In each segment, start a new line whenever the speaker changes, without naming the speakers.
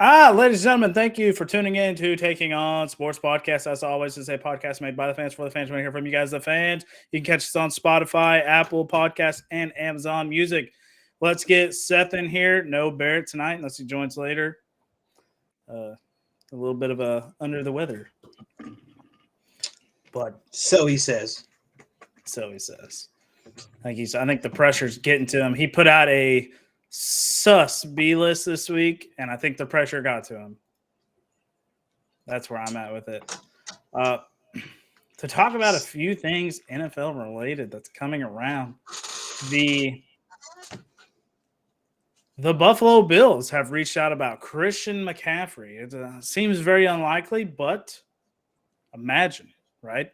Ladies and gentlemen, thank you for tuning in to Taking On Sports Podcast. As always, it's a podcast made by the fans for the fans. We want to hear from you guys, the fans. You can catch us on Spotify, Apple Podcasts, and Amazon Music. Let's get Seth in here. No Barrett tonight, unless he joins later. A little bit of a under the weather, but
so he says.
I think the pressure's getting to him. He put out a sus B list this week, and I think the pressure got to him. That's where I'm at with it. To talk about a few things NFL related that's coming around, the Buffalo Bills have reached out about Christian McCaffrey. It seems very unlikely, but imagine, right?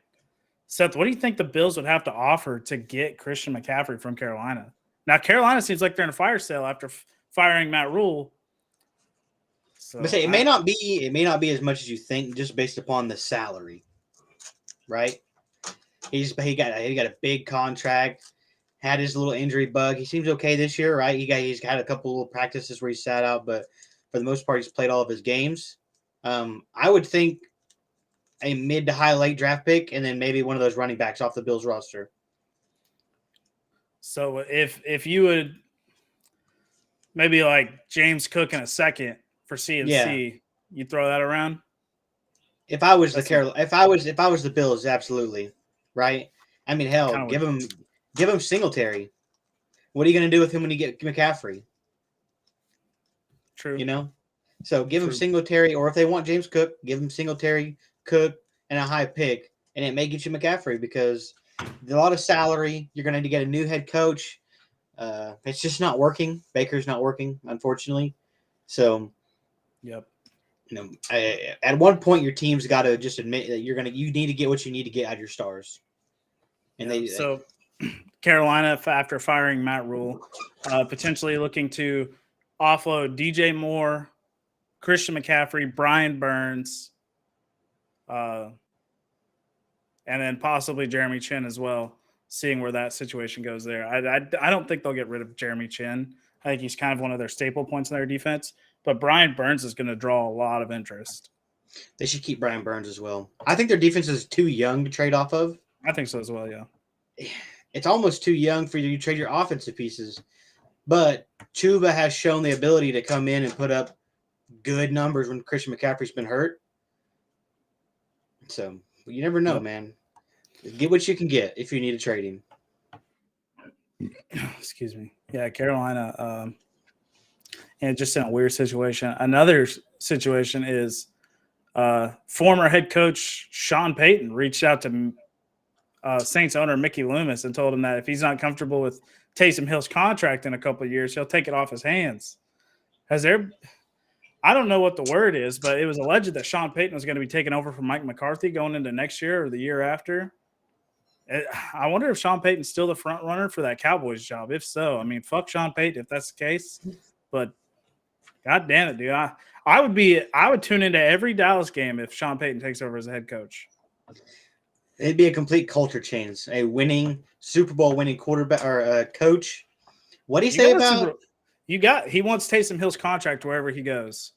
Seth, what do you think the Bills would have to offer to get Christian McCaffrey from Carolina? Now, Carolina seems like they're in a fire sale after firing Matt Rule. So
it may not be as much as you think, just based upon the salary, right? He got a big contract, had his little injury bug. He seems okay this year, right? He's had a couple little practices where he sat out, but for the most part, he's played all of his games. I would think a mid to high late draft pick, and then maybe one of those running backs off the Bills roster.
So if you would maybe like James Cook in a second for CMC, you throw that around.
If I was the Bills, absolutely, right? I mean, hell, give him Singletary. What are you going to do with him when you get McCaffrey?
True.
So give him Singletary, or if they want James Cook, give him Singletary, Cook, and a high pick, and it may get you McCaffrey because a lot of salary. You're going to get a new head coach. It's just not working. Baker's not working, unfortunately. So,
yep.
At one point, your team's got to just admit that you need to get what you need to get out of your stars. And
so Carolina, after firing Matt Rule, potentially looking to offload DJ Moore, Christian McCaffrey, Brian Burns, and then possibly Jeremy Chin as well, seeing where that situation goes there. I don't think they'll get rid of Jeremy Chin. I think he's kind of one of their staple points in their defense. But Brian Burns is going to draw a lot of interest.
They should keep Brian Burns as well. I think their defense is too young to trade off of.
I think so as well, yeah.
It's almost too young for you to trade your offensive pieces. But Chuba has shown the ability to come in and put up good numbers when Christian McCaffrey's been hurt. So you never know, man. Get what you can get if you need to trade him.
Excuse me. Yeah, Carolina, and just in a weird situation. Another situation is former head coach Sean Payton reached out to Saints owner Mickey Loomis and told him that if he's not comfortable with Taysom Hill's contract in a couple of years, he'll take it off his hands. I don't know what the word is, but it was alleged that Sean Payton was going to be taken over from Mike McCarthy going into next year or the year after. I wonder if Sean Payton's still the front runner for that Cowboys job. If so, I mean, fuck Sean Payton if that's the case. But God damn it, dude. I would tune into every Dallas game if Sean Payton takes over as a head coach.
It'd be a complete culture change. A winning Super Bowl winning quarterback or coach. What do you say about?
He wants Taysom Hill's contract wherever he goes.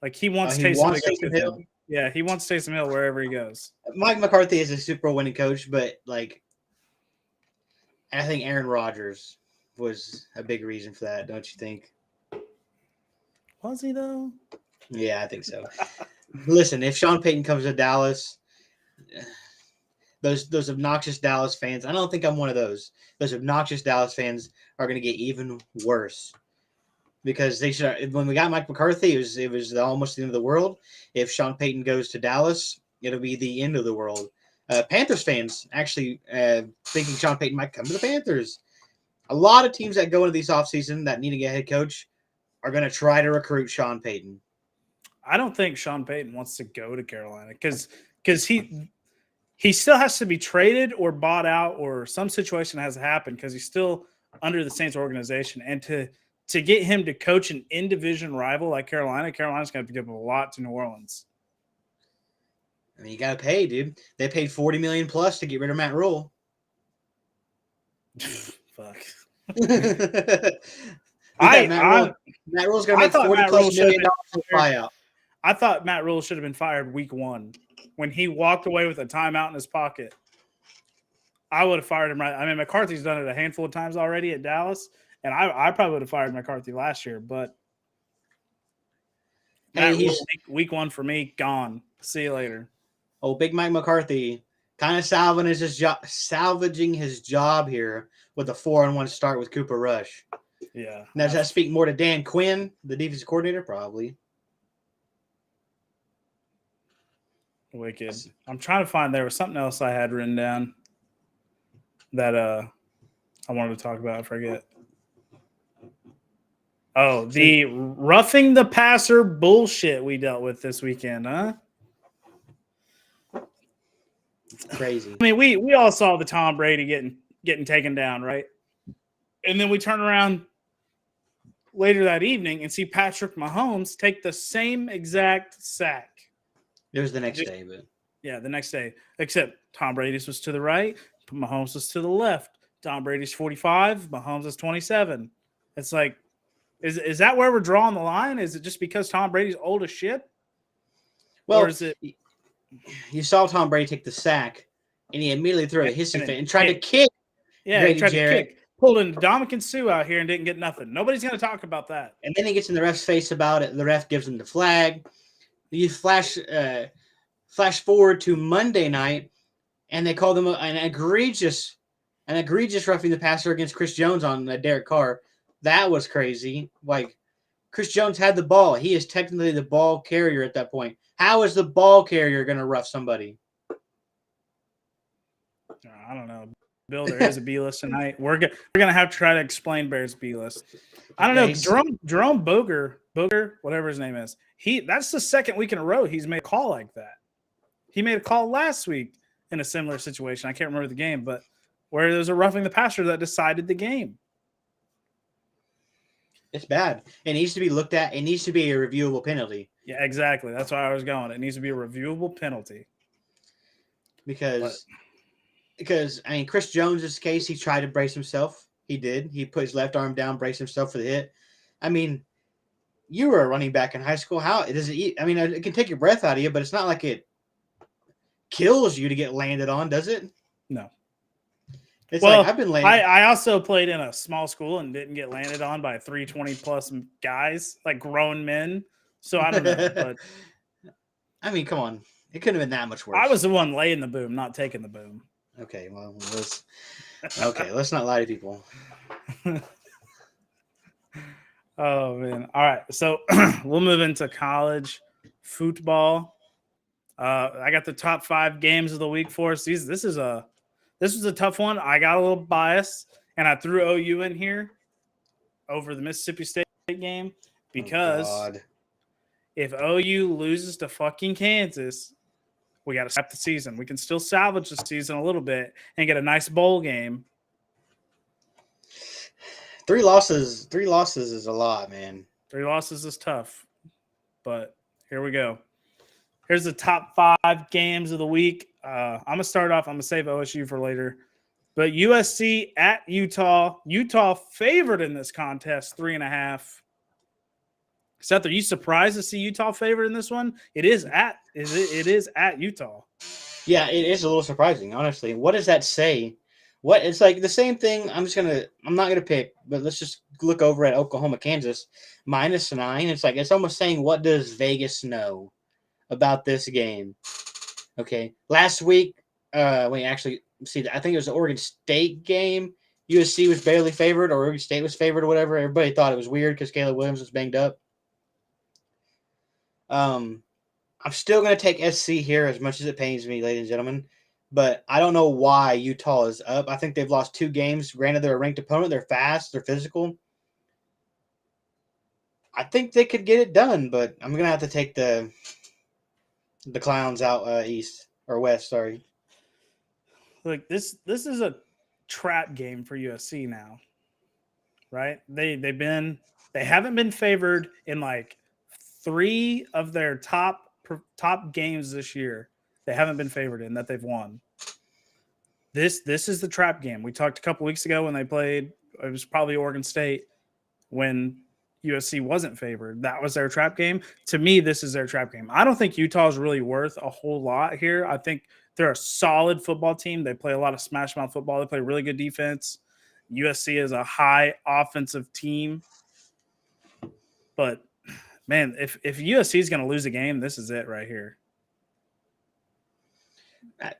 Like he wants Taysom Hill. Yeah, he wants Taysom Hill wherever he goes.
Mike McCarthy is a Super Bowl winning coach, but like, I think Aaron Rodgers was a big reason for that. Don't you think?
Was he though?
Yeah, I think so. Listen, if Sean Payton comes to Dallas, those obnoxious Dallas fans, I don't think I'm one of those. Those obnoxious Dallas fans are going to get even worse because they should. When we got Mike McCarthy, it was almost the end of the world. If Sean Payton goes to Dallas, it'll be the end of the world. Panthers fans actually thinking Sean Payton might come to the Panthers. A lot of teams that go into these offseason that need to get a head coach are going to try to recruit Sean Payton.
I don't think Sean Payton wants to go to Carolina because he still has to be traded or bought out or some situation has happened because he's still under the Saints organization. And to get him to coach an in-division rival like Carolina's going to have to give a lot to New Orleans.
I mean, you got to pay, dude. They paid $40 million plus to get rid of Matt Rule.
Fuck.
Matt Rule's going to
I
make
thought
$40
Matt
plus
Rule should
million
have
for
been
buyout.
I thought Matt Rule should have been fired week 1 when he walked away with a timeout in his pocket. I would have fired him right. I mean, McCarthy's done it a handful of times already at Dallas, and I probably would have fired McCarthy last year. But
Hey,
Matt Rule, week 1 for me, gone. See you later.
Oh, Big Mike McCarthy kind of salvaging his job here with a 4-1 start with Cooper Rush.
Yeah.
Now, does that speak more to Dan Quinn, the defensive coordinator? Probably.
Wicked. I'm trying to find, there was something else I had written down that I wanted to talk about. I forget. Oh, the roughing the passer bullshit we dealt with this weekend, huh?
Crazy.
I mean, we all saw the Tom Brady getting taken down, right? And then we turn around later that evening and see Patrick Mahomes take the same exact sack.
It was the next day, but
yeah, the next day. Except Tom Brady's was to the right, Mahomes was to the left. Tom Brady's 45, Mahomes is 27. It's like, is that where we're drawing the line? Is it just because Tom Brady's old as shit?
Well,
or is it?
You saw Tom Brady take the sack, and he immediately threw a hissy fit and tried to kick.
Yeah,
Grady
he tried
Jarrett.
to kick. Pulled in Dominican Sue out here and didn't get nothing. Nobody's going to talk about that.
And then he gets in the ref's face about it. The ref gives him the flag. You flash forward to Monday night, and they called him an egregious roughing the passer against Chris Jones on Derek Carr. That was crazy. Like, Chris Jones had the ball. He is technically the ball carrier at that point. How is the ball carrier going to rough somebody?
I don't know. Bill, there is a B list tonight. We're gonna have to try to explain Bears B list. I don't know. Jerome Boger, whatever his name is. That's the second week in a row he's made a call like that. He made a call last week in a similar situation. I can't remember the game, but where there's a roughing the passer that decided the game.
It's bad. It needs to be looked at. It needs to be a reviewable penalty.
Yeah, exactly. That's why I was going. It needs to be a reviewable penalty.
Because I mean, Chris Jones's case, he tried to brace himself. He did. He put his left arm down, braced himself for the hit. I mean, you were a running back in high school. How does it? I mean, it can take your breath out of you, but it's not like it kills you to get landed on, does it?
No.
It's like I've been landed.
I also played in a small school and didn't get landed on by 320 plus guys, like grown men. So I don't know. But
I mean, come on. It couldn't have been that much worse.
I was the one laying the boom, not taking the boom.
Okay, well, let's not lie to people.
Oh, man. All right. So we'll move into college football. I got the top 5 games of the week for us. This was a tough one. I got a little biased, and I threw OU in here over the Mississippi State game because if OU loses to fucking Kansas, we got to scrap the season. We can still salvage the season a little bit and get a nice bowl game.
3 losses is a lot, man.
3 losses is tough, but here we go. Here's the top 5 games of the week. I'm going to start off. I'm going to save OSU for later. But USC at Utah. Utah favored in this contest, 3.5. Seth, are you surprised to see Utah favored in this one? It is at Utah.
Yeah, it is a little surprising, honestly. What does that say? It's like the same thing. I'm not gonna pick, but let's just look over at Oklahoma, Kansas, -9. It's almost saying, what does Vegas know about this game? Okay. Last week, I think it was the Oregon State game. USC was barely favored, or Oregon State was favored, or whatever. Everybody thought it was weird because Caleb Williams was banged up. I'm still going to take SC here, as much as it pains me, ladies and gentlemen. But I don't know why Utah is up. I think they've lost 2 games. Granted, they're a ranked opponent. They're fast. They're physical. I think they could get it done, but I'm going to have to take the Clowns out east or west. Sorry.
Look, this is a trap game for USC now, right? They haven't been favored in like 3 of their top games this year. They haven't been favored in that they've won. This is the trap game. We talked a couple weeks ago when they played. It was probably Oregon State when USC wasn't favored. That was their trap game. To me, this is their trap game. I don't think Utah is really worth a whole lot here. I think they're a solid football team. They play a lot of smash mouth football. They play really good defense. USC is a high offensive team. But, man, if USC is going to lose a game, this is it right here.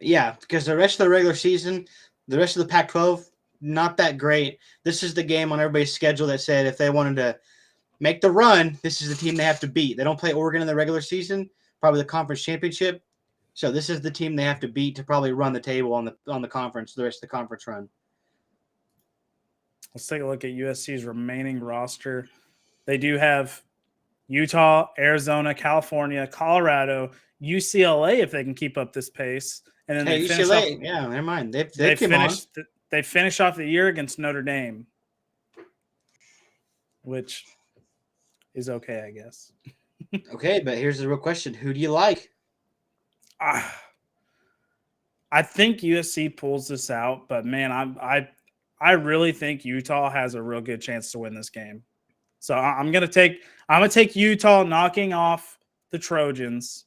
Yeah, because the rest of the regular season, the rest of the Pac-12, not that great. This is the game on everybody's schedule that said if they wanted to make the run, this is the team they have to beat. They don't play Oregon in the regular season, probably the conference championship. So this is the team they have to beat to probably run the table on the conference, the rest of the conference run.
Let's take a look at USC's remaining roster. They do have Utah, Arizona, California, Colorado, UCLA if they can keep up this pace. And then they finish
UCLA,
off,
yeah, never mind. They
finish off the year against Notre Dame, which is okay, I guess.
Okay, but here's the real question: who do you like?
I think USC pulls this out, but man, I really think Utah has a real good chance to win this game. So I'm gonna take Utah knocking off the Trojans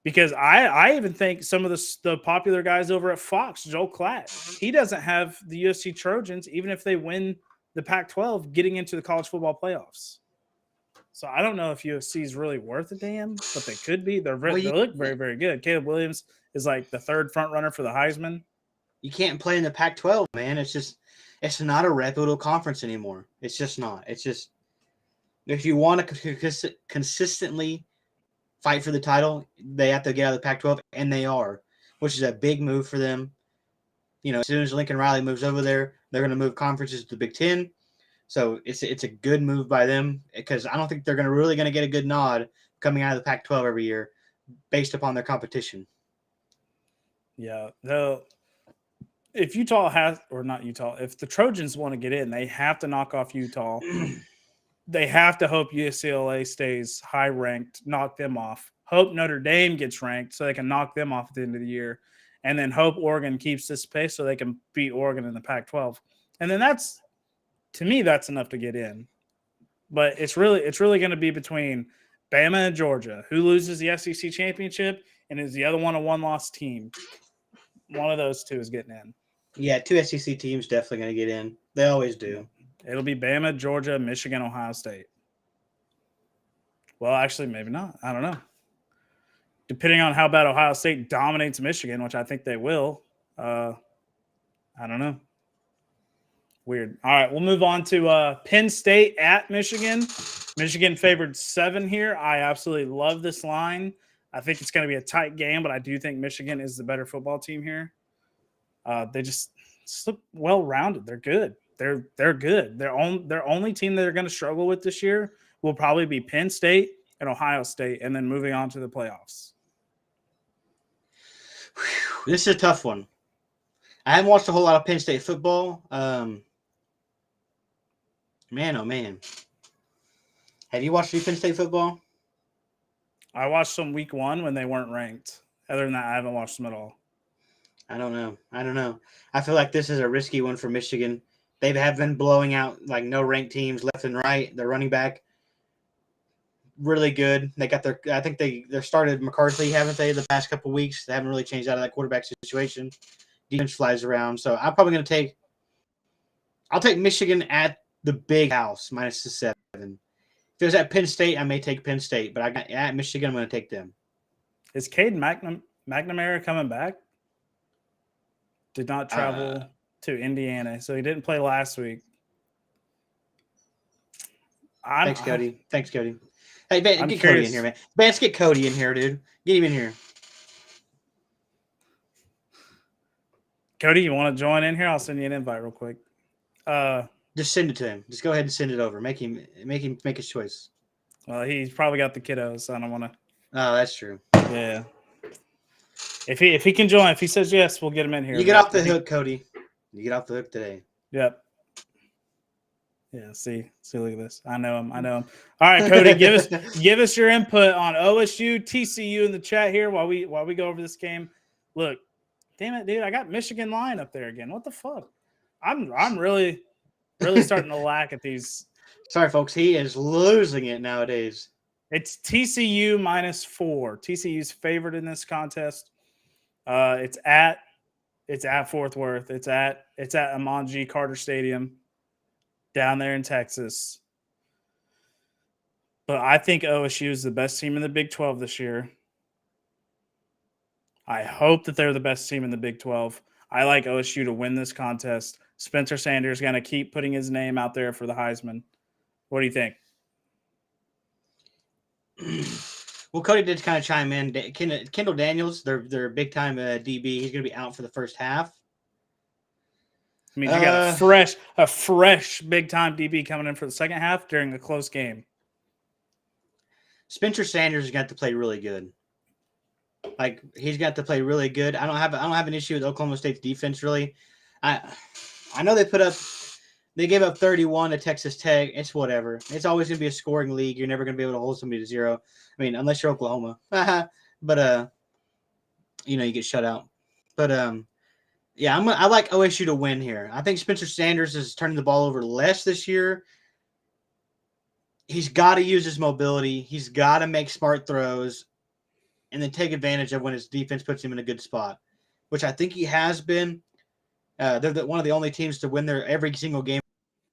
because I even think some of the popular guys over at Fox, Joel Klatt, he doesn't have the USC Trojans even if they win the Pac-12 getting into the college football playoffs. So I don't know if USC is really worth a damn, but they could be. They look very, very good. Caleb Williams is like the third front runner for the Heisman.
You can't play in the Pac-12, man. It's not a reputable conference anymore. It's just not. It's just if you want to consistently fight for the title, they have to get out of the Pac-12, and they are, which is a big move for them. You know, as soon as Lincoln Riley moves over there, they're going to move conferences to the Big Ten. So it's a good move by them because I don't think they're really going to get a good nod coming out of the Pac-12 every year based upon their competition.
Yeah, if Utah has, or not Utah, if the Trojans want to get in, they have to knock off Utah. They have to hope UCLA stays high ranked, knock them off. Hope Notre Dame gets ranked so they can knock them off at the end of the year. And then hope Oregon keeps this pace so they can beat Oregon in the Pac-12. And then to me, that's enough to get in. But it's really going to be between Bama and Georgia. Who loses the SEC championship and is the other one a one-loss team? One of those two is getting in.
Yeah, two SEC teams definitely going to get in. They always do.
It'll be Bama, Georgia, Michigan, Ohio State. Well, actually, maybe not. I don't know. Depending on how bad Ohio State dominates Michigan, which I think they will. I don't know. Weird. All right, we'll move on to Penn State at Michigan. Michigan favored 7 here. I absolutely love this line. I think it's going to be a tight game, but I do think Michigan is the better football team here. They just look well-rounded. They're good. They're good. Their only team that they're going to struggle with this year will probably be Penn State and Ohio State, and then moving on to the playoffs.
This is a tough one. I haven't watched a whole lot of Penn State football. Man, oh man. Have you watched any Penn State football?
I watched them week 1 when they weren't ranked. Other than that, I haven't watched them at all.
I don't know. I feel like this is a risky one for Michigan. They have been blowing out like no ranked teams left and right. Their running back, really good. They got I think they started McCarthy, haven't they, the past couple of weeks? They haven't really changed out of that quarterback situation. Defense flies around. So I'm probably going to I'll take Michigan at the big house, minus the 7. If it was at Penn State, I may take Penn State, but at Michigan, I'm going to take them.
Is Cade McNamara coming back? Did not travel to Indiana, so he didn't play last week.
Thanks, Cody. Hey, man, get Cody in here, man. Let's get Cody in here, dude. Get him in here.
Cody, you want to join in here? I'll send you an invite real quick.
Just send it to him. Just go ahead and send it over. Make him make his choice.
Well, he's probably got the kiddos, so I don't want to.
Oh, that's true.
Yeah. If he can join, if he says yes, we'll get him in here.
You get off the hook, Cody. You get off the hook today.
Yep. Yeah. See, look at this. I know him. All right, Cody, give us your input on OSU, TCU in the chat here while we go over this game. Look, damn it, dude, I got Michigan line up there again. What the fuck? I'm really starting to lack at these
Sorry, folks. He is losing it nowadays.
It's TCU -4. TCU's favored in this contest. It's at Fort Worth. It's at Amon G. Carter Stadium down there in Texas. But I think OSU is the best team in the Big 12 this year. I hope that they're the best team in the Big 12. I like OSU to win this contest. Spencer Sanders is going to keep putting his name out there for the Heisman. What do you think?
Well, Cody did kind of chime in. Kendall Daniels, their big time DB, he's going to be out for the first half.
I mean, you got a fresh big time DB coming in for the second half during a close game.
Spencer Sanders is going to play really good. Like, he's got to play really good. I don't have an issue with Oklahoma State's defense really. I know they gave up 31 to Texas Tech. It's whatever. It's always going to be a scoring league. You're never going to be able to hold somebody to 0. I mean, unless you're Oklahoma. But you get shut out. But yeah, I like OSU to win here. I think Spencer Sanders is turning the ball over less this year. He's got to use his mobility. He's got to make smart throws and then take advantage of when his defense puts him in a good spot, which I think he has been. They're one of the only teams to win their every single game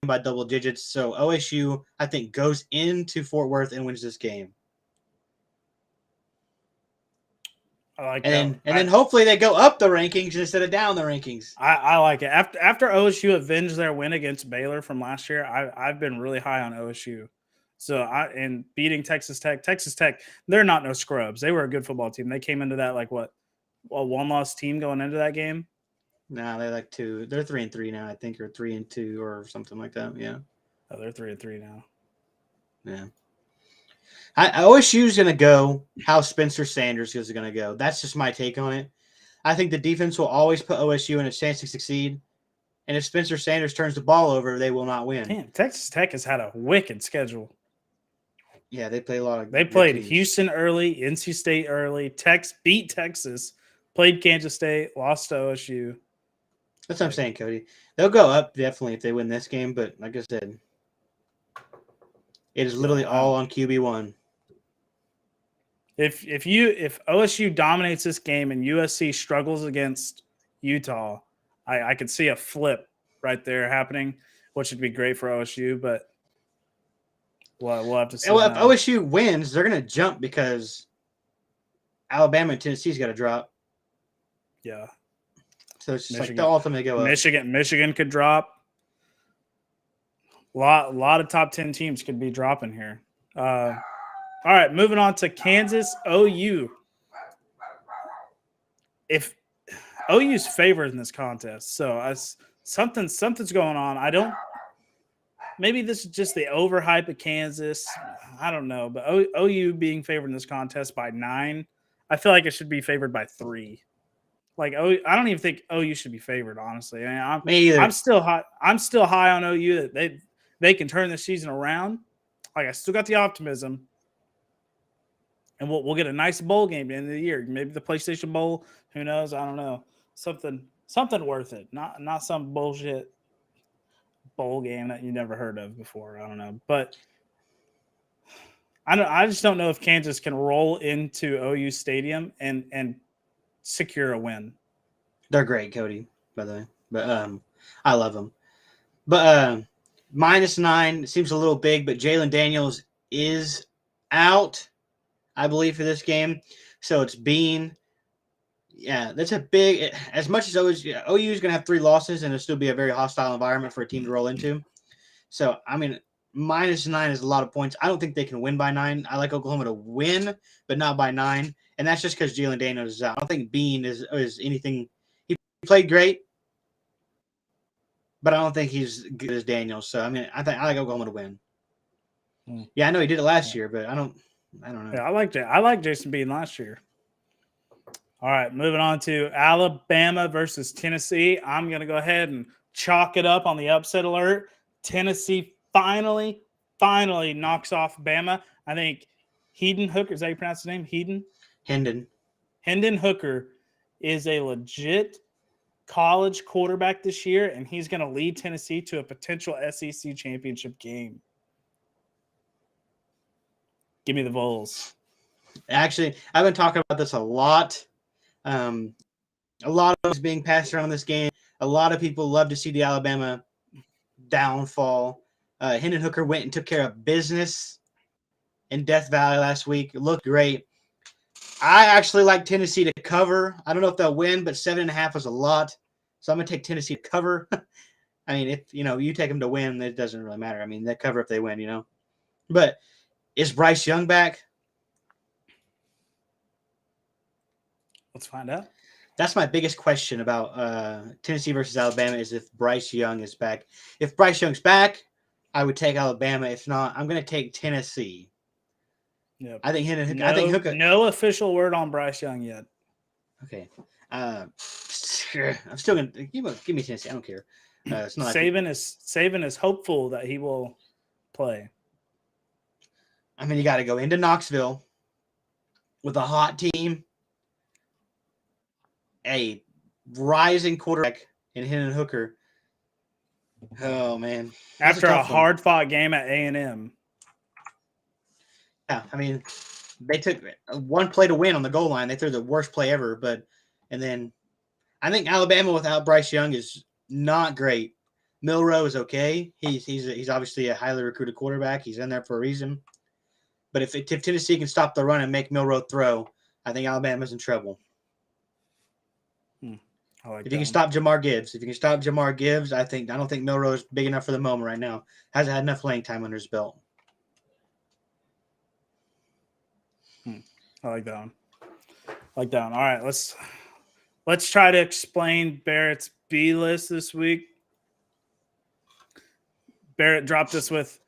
by double digits. So OSU, I think, goes into Fort Worth and wins this game.
I like
that. And then hopefully they go up the rankings instead of down the rankings.
I like it. After OSU avenged their win against Baylor from last year, I've been really high on OSU. So and beating Texas Tech, they're not no scrubs. They were a good football team. They came into that like a one-loss team going into that game.
No, they're like 2. They're 3-3 now, I think, or 3-2 or something like that. Yeah.
Oh, they're 3-3 now.
Yeah. OSU is going to go how Spencer Sanders is going to go. That's just my take on it. I think the defense will always put OSU in a chance to succeed. And if Spencer Sanders turns the ball over, they will not win.
Damn, Texas Tech has had a wicked schedule.
Yeah, they play a lot of.
They played Houston early, NC State early. Beat Texas, played Kansas State, lost to OSU.
That's what I'm saying, Cody. They'll go up definitely if they win this game, but like I said, it is literally all on QB1.
If OSU dominates this game and USC struggles against Utah, I could see a flip right there happening, which would be great for OSU, but we'll have to see.
Well, if OSU wins, they're going to jump because Alabama and Tennessee's got to drop.
Yeah.
So it's just like they'll ultimately go up.
Michigan could drop. A lot of top 10 teams could be dropping here. All right, moving on to Kansas OU. If OU's favored in this contest, so something's going on. Maybe this is just the overhype of Kansas. I don't know, but OU being favored in this contest by 9, I feel like it should be favored by 3. Like I don't even think OU should be favored, honestly. I mean,
Me either.
I'm still high on OU that they can turn the season around. Like I still got the optimism, and we'll get a nice bowl game at the end of the year. Maybe the PlayStation Bowl. Who knows? I don't know. Something worth it. Not some bullshit bowl game that you never heard of before. I don't know, but I just don't know if Kansas can roll into OU Stadium and secure a win.
They're great, Cody, by the way. But I love them. But -9 seems a little big, but Jalen Daniels is out, I believe, for this game. So it's Bean. Yeah, that's a big – as much as OU is going to have 3 losses and it'll still be a very hostile environment for a team to roll into. So, I mean, -9 is a lot of points. I don't think they can win by 9. I like Oklahoma to win, but not by 9. And that's just because Jalen Daniels is out. I don't think Bean is anything – he played great, but I don't think he's good as Daniels. So, I mean, I like Oklahoma to win. Yeah, I know he did it last year, but I don't know.
Yeah, I liked Jason Bean last year. All right, moving on to Alabama versus Tennessee. I'm going to go ahead and chalk it up on the upset alert. Tennessee finally knocks off Bama. I think Hendon Hooker, is that how you pronounce his name? Hendon Hooker is a legit college quarterback this year, and he's going to lead Tennessee to a potential SEC championship game. Give me the Vols.
Actually, I've been talking about this a lot. A lot of is being passed around this game. A lot of people love to see the Alabama downfall. Hendon Hooker went and took care of business in Death Valley last week. It looked great. I actually like Tennessee to cover. I don't know if they'll win, but 7.5 is a lot. So I'm going to take Tennessee to cover. I mean, if you take them to win, it doesn't really matter. I mean, they cover if they win, But is Bryce Young back?
Let's find out.
That's my biggest question about Tennessee versus Alabama is if Bryce Young is back. If Bryce Young's back, I would take Alabama. If not, I'm going to take Tennessee.
Yep.
I think Hooker.
No official word on Bryce Young yet.
Okay. I'm still going to give me Tennessee. I don't care. It's not
Saban is hopeful that he will play.
I mean, you got to go into Knoxville with a hot team, a rising quarterback in Hendon Hooker. Oh man!
After a hard-fought game at A&M.
Yeah, I mean, they took one play to win on the goal line. They threw the worst play ever, and then I think Alabama without Bryce Young is not great. Milroe is okay. He's obviously a highly recruited quarterback. He's in there for a reason. But if Tennessee can stop the run and make Milroe throw, I think Alabama's in trouble. If you can stop Jamar Gibbs, I don't think Milroe is big enough for the moment right now. Hasn't had enough playing time under his belt.
I like that one. All right, let's try to explain Barrett's B list this week. Barrett dropped us with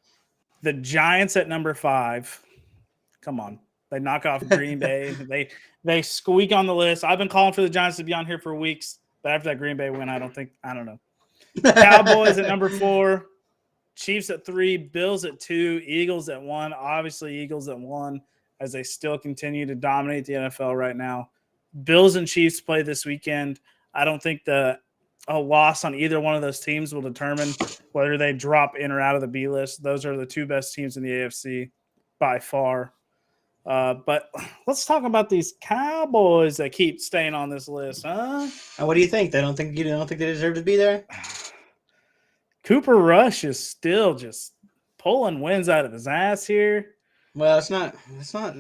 the Giants at number 5. Come on. They knock off Green Bay. They squeak on the list. I've been calling for the Giants to be on here for weeks, but after that Green Bay win, I don't know. Cowboys at number 4, Chiefs at 3, Bills at 2, Eagles at 1. Obviously, Eagles at 1 as they still continue to dominate the NFL right now. Bills and Chiefs play this weekend. I don't think a loss on either one of those teams will determine whether they drop in or out of the B list. Those are the 2 best teams in the AFC by far. But let's talk about these Cowboys that keep staying on this list, huh?
What do you think? They don't think they deserve to be there?
Cooper Rush is still just pulling wins out of his ass here.
Well, it's not it's not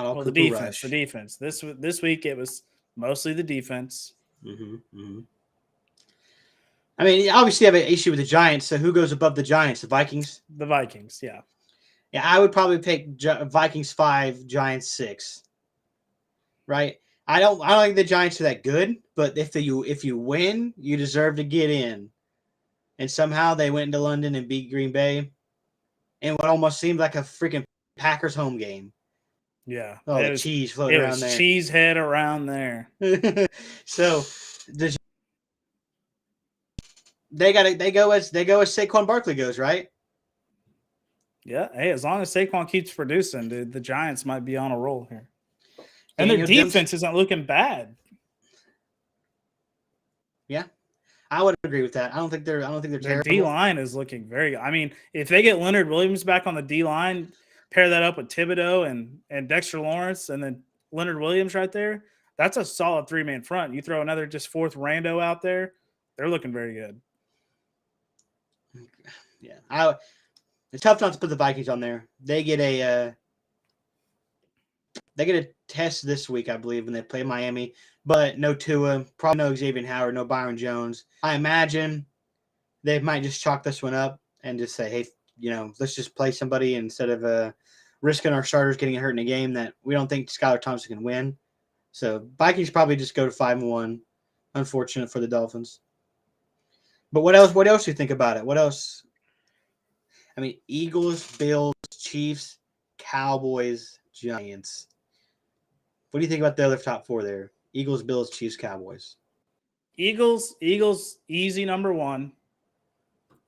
all Cooper
the defense.
Rush.
The defense. This week it was mostly the defense.
Mm-hmm. I mean, obviously, you have an issue with the Giants. So who goes above the Giants? The Vikings.
The Vikings, yeah.
Yeah, I would probably pick Vikings 5, Giants 6. Right? I don't think the Giants are that good, but if you win, you deserve to get in. And somehow they went into London and beat Green Bay in what almost seemed like a freaking Packers home game.
Yeah.
Oh, the cheese floating around there.
Cheese head around there.
So they go as Saquon Barkley goes, right?
Yeah. Hey, as long as Saquon keeps producing, dude, the Giants might be on a roll here. And their defense isn't looking bad.
Yeah. I would agree with that. I don't think they're terrible.
Their D-line is looking very good. I mean, if they get Leonard Williams back on the D-line, pair that up with Thibodeau and Dexter Lawrence and then Leonard Williams right there, that's a solid 3-man front. You throw another just 4th rando out there, they're looking very good.
Yeah. It's tough not to put the Vikings on there. They get a test this week, I believe, when they play Miami. But no Tua, probably no Xavier Howard, no Byron Jones. I imagine they might just chalk this one up and just say, hey, let's just play somebody instead of risking our starters getting hurt in a game that we don't think Skylar Thompson can win. So Vikings probably just go to 5-1. Unfortunate for the Dolphins. But what else do you think about it? What else? I mean, Eagles, Bills, Chiefs, Cowboys, Giants. What do you think about the other top 4 there? Eagles, Bills, Chiefs, Cowboys.
Eagles, easy number 1.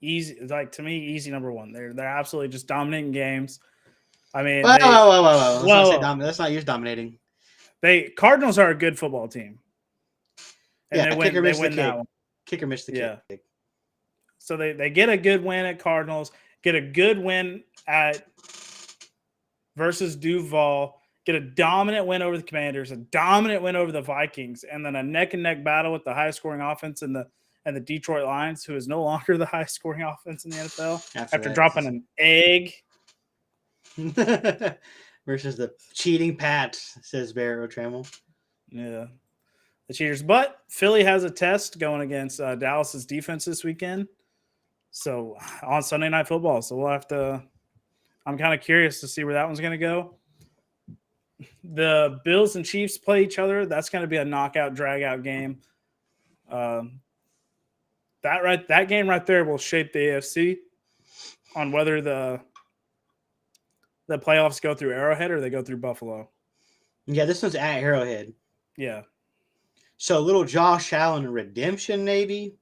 Easy, to me, easy number 1. They're absolutely just dominating games. I mean,
whoa. Let's not use dominating.
Cardinals are a good football team. And
Kicker missed the
that
kick.
one.
Kicker missed the kick.
So they get a good win at Cardinals, get a good win at versus Duval, get a dominant win over the Commanders, a dominant win over the Vikings, and then a neck-and-neck battle with the highest-scoring offense and the Detroit Lions, who is no longer the highest-scoring offense in the NFL after dropping an egg.
Versus the cheating Pats, says Barrow Trammell.
Yeah, the cheaters. But Philly has a test going against Dallas's defense this weekend. So on Sunday Night Football. So we'll have to – I'm kind of curious to see where that one's going to go. The Bills and Chiefs play each other. That's going to be a knockout, drag-out game. That game right there will shape the AFC on whether the playoffs go through Arrowhead or they go through Buffalo.
Yeah, this one's at Arrowhead.
Yeah.
So a little Josh Allen redemption, maybe,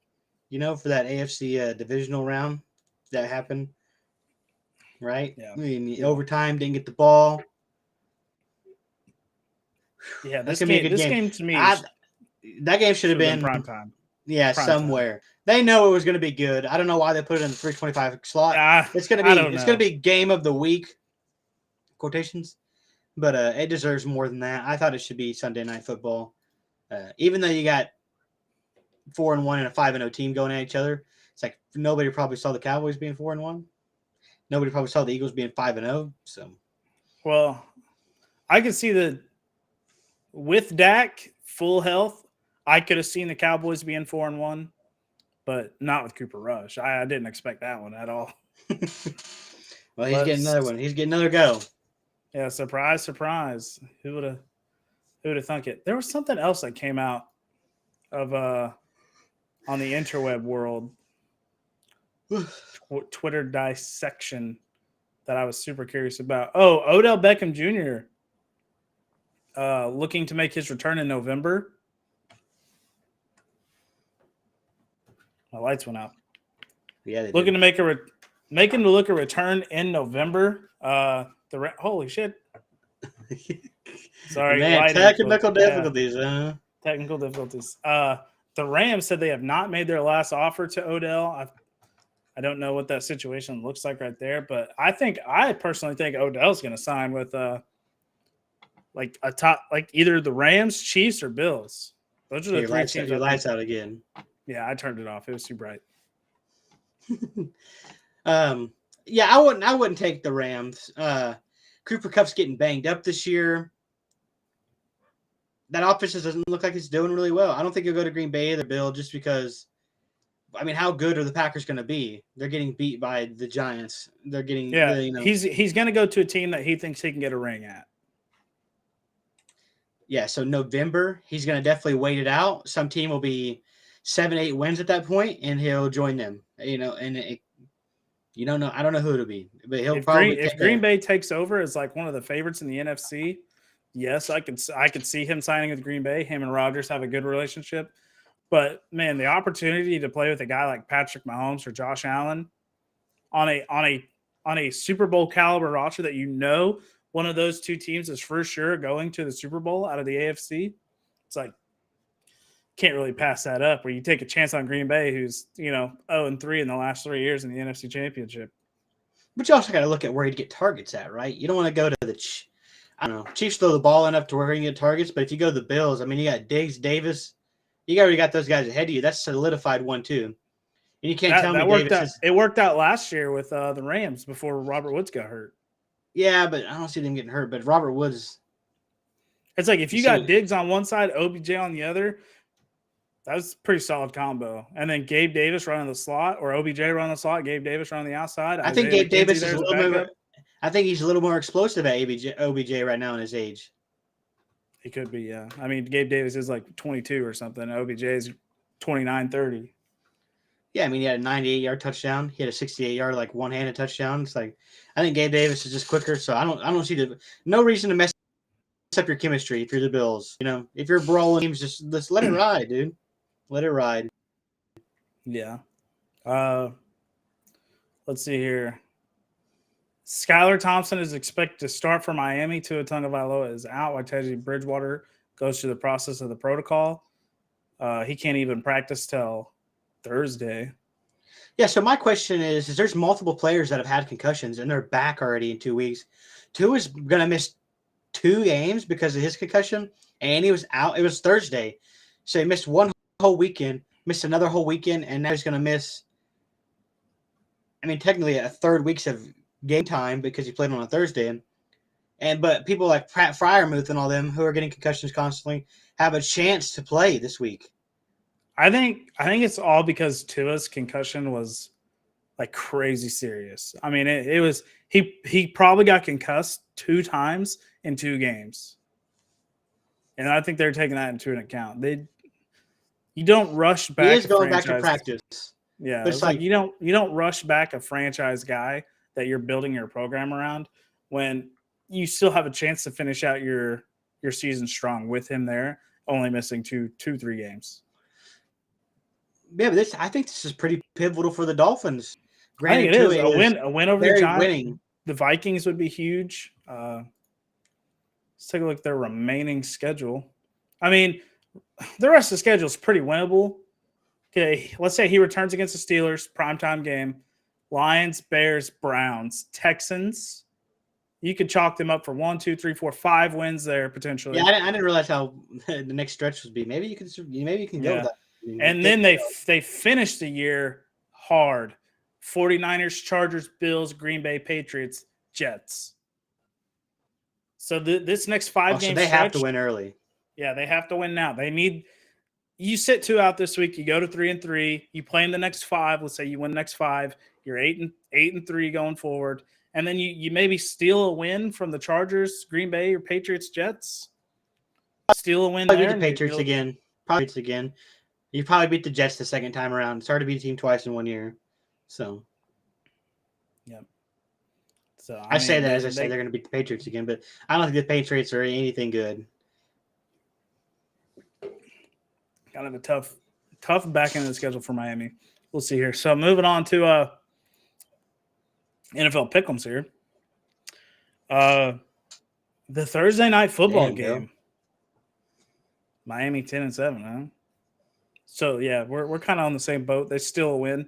for that AFC divisional round that happened, right?
Yeah.
I mean, overtime, didn't get the ball.
Yeah, this game to me,
that game should have been
prime time.
Yeah,
prime
somewhere.
Time.
They know it was going to be good. I don't know why they put it in the 325 slot. It's going to be game of the week, quotations, but it deserves more than that. I thought it should be Sunday Night Football, even though you got 4-1 and a 5-0 team going at each other. It's like nobody probably saw the Cowboys being 4-1. Nobody probably saw the Eagles being 5-0. So,
well, I could see that with Dak full health, I could have seen the Cowboys being 4-1, but not with Cooper Rush. I didn't expect that one at all.
Well, he's getting another one. He's getting another go.
Yeah, surprise, surprise. Who would have thunk it? There was something else that came out of on the interweb world, Twitter dissection, that I was super curious about. Oh, Odell Beckham Jr. Looking to make his return in November. My lights went out.
Yeah, they
looking did. To making to look a return in November. Holy shit! Sorry,
man. Technical difficulties.
Technical difficulties. The Rams said they have not made their last offer to Odell. I don't know what that situation looks like right there, but I personally think Odell's going to sign with like a top, like either the Rams, Chiefs, or Bills. Those are the three teams.
Your lights out again.
Yeah, I turned it off. It was too bright.
Yeah, I wouldn't take the Rams. Cooper Kupp's getting banged up this year. That offense doesn't look like it's doing really well. I don't think he'll go to Green Bay or the Bill just because. I mean, how good are the Packers going to be? They're getting beat by the Giants. They're getting
He's going to go to a team that he thinks he can get a ring at.
Yeah, so November, he's going to definitely wait it out. Some team will be 7-8 wins at that point, and he'll join them. You don't know. I don't know who it'll be, but he'll
if Green Bay takes over as like one of the favorites in the NFC. Yes, I could see him signing with Green Bay. Him and Rodgers have a good relationship. But man, the opportunity to play with a guy like Patrick Mahomes or Josh Allen on a Super Bowl caliber roster that one of those two teams is for sure going to the Super Bowl out of the AFC, it's like can't really pass that up. Where you take a chance on Green Bay, who's 0-3 in the last 3 years in the NFC Championship.
But you also got to look at where he'd get targets at, right? You don't want to go to the Chiefs throw the ball enough to where he can get targets, but if you go to the Bills, I mean, you got Diggs, Davis. You already got those guys ahead of you. That's solidified 1-2. And you can't tell me
it worked out last year with the Rams before Robert Woods got hurt.
Yeah, but I don't see them getting hurt. But Robert Woods.
It's like if you got Diggs on one side, OBJ on the other, that was a pretty solid combo. And then Gabe Davis running the slot, or OBJ running the slot, Gabe Davis running the outside.
I think Gabe Davis is I think he's a little more explosive at OBJ right now in his age.
He could be, yeah. I mean, Gabe Davis is like 22 or something. OBJ is 29, 30.
Yeah, I mean, he had a 98-yard touchdown. He had a 68-yard, like, one-handed touchdown. It's like, I think Gabe Davis is just quicker, so I don't see no reason to mess up your chemistry if you're the Bills. If you're brawling teams, just let it ride, dude. Let it ride.
Yeah. Let's see here. Skylar Thompson is expected to start for Miami. Tua Tagovailoa is out while Teddy Bridgewater goes through the process of the protocol. He can't even practice till Thursday.
Yeah, so my question is there's multiple players that have had concussions and they're back already in 2 weeks. Tua's going to miss 2 games because of his concussion, and he was out. It was Thursday. So he missed one whole weekend, missed another whole weekend, and now he's going to miss, I mean, technically a third week's of game time because he played on a Thursday. But people like Pat Fryermuth and all them who are getting concussions constantly have a chance to play this week.
I think it's all because Tua's concussion was like crazy serious. I mean, it was he probably got concussed 2 times in 2 games, and I think they're taking that into an account. You don't rush back.
He is going back to practice.
Yeah,
but
it's like you don't rush back a franchise guy that you're building your program around when you still have a chance to finish out your season strong with him there, only missing 3 games.
Yeah, but I think this is pretty pivotal for the Dolphins.
Granted, I think it is. A win over the Giants.
Winning.
The Vikings would be huge. Let's take a look at their remaining schedule. I mean, the rest of the schedule is pretty winnable. Okay, let's say he returns against the Steelers, primetime game. Lions, Bears, Browns, Texans. You could chalk them up for 1, 2, 3, 4, 5 wins there potentially.
Yeah, I didn't realize how the next stretch would be. Maybe you can go with that.
And then they finish the year hard. 49ers, Chargers, Bills, Green Bay, Patriots, Jets. So this next 5 game
so they
stretch,
have to win early.
Yeah, they have to win now. They need you sit 2 out this week, you go to 3-3, you play in the next 5, let's say you win the next 5, you're 8-3 going forward. And then you maybe steal a win from the Chargers, Green Bay, or Patriots, Jets. Steal a win
probably
there.
Beat the Patriots again. You probably beat the Jets the second time around. It's hard to beat a team twice in 1 year. So,
yep. So
I say that as I say they're going to beat the Patriots again, but I don't think the Patriots are anything good.
Kind of a tough back end of the schedule for Miami. We'll see here. So moving on to NFL Pick'ems here. The Thursday night football game.
Go.
Miami 10-7, huh? So yeah, we're kind of on the same boat. They still win,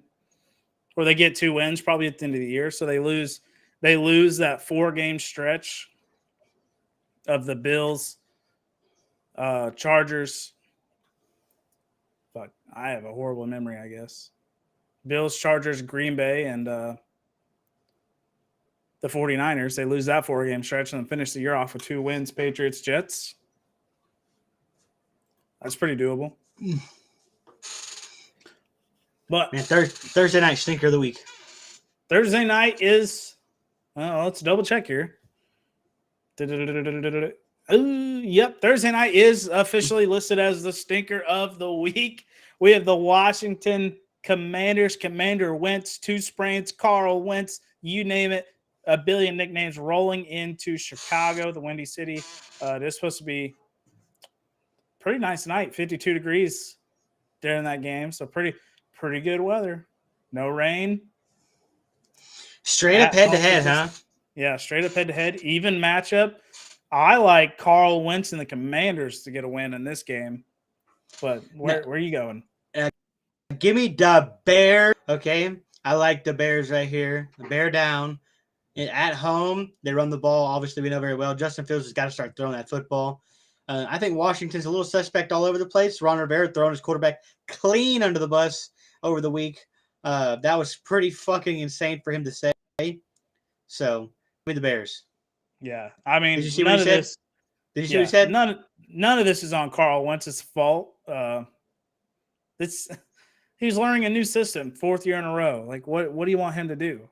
or they get 2 wins probably at the end of the year. So they lose that 4-game stretch of the Bills, Chargers. Fuck, I have a horrible memory, I guess. Bills, Chargers, Green Bay, and the 49ers. They lose that 4-game stretch and then finish the year off with 2 wins, Patriots, Jets. That's pretty doable. But
man, Thursday night stinker of the week.
Thursday night is let's double check here. Yep, Thursday night is officially listed as the stinker of the week. We have the Washington Commanders, Commander Wentz, 2 sprains, Carl Wentz, you name it, a billion nicknames, rolling into Chicago, the Windy City. This is supposed to be pretty nice night, 52 degrees during that game, so pretty good weather. No rain.
Straight up head-to-head, huh?
Yeah, straight up head-to-head. Even matchup. I like Carl Wentz and the Commanders to get a win in this game. But where are you going?
Give me the Bears, okay? I like the Bears right here. The Bear down. At home, they run the ball. Obviously, we know very well. Justin Fields has got to start throwing that football. I think Washington's a little suspect all over the place. Ron Rivera throwing his quarterback clean under the bus over the week. That was pretty fucking insane for him to say. So, give me the Bears.
Yeah, I mean,
did you see what he said? Did you see what he said?
None of this is on Carl Wentz's fault. He's learning a new system, 4th year in a row. Like, what do you want him to do?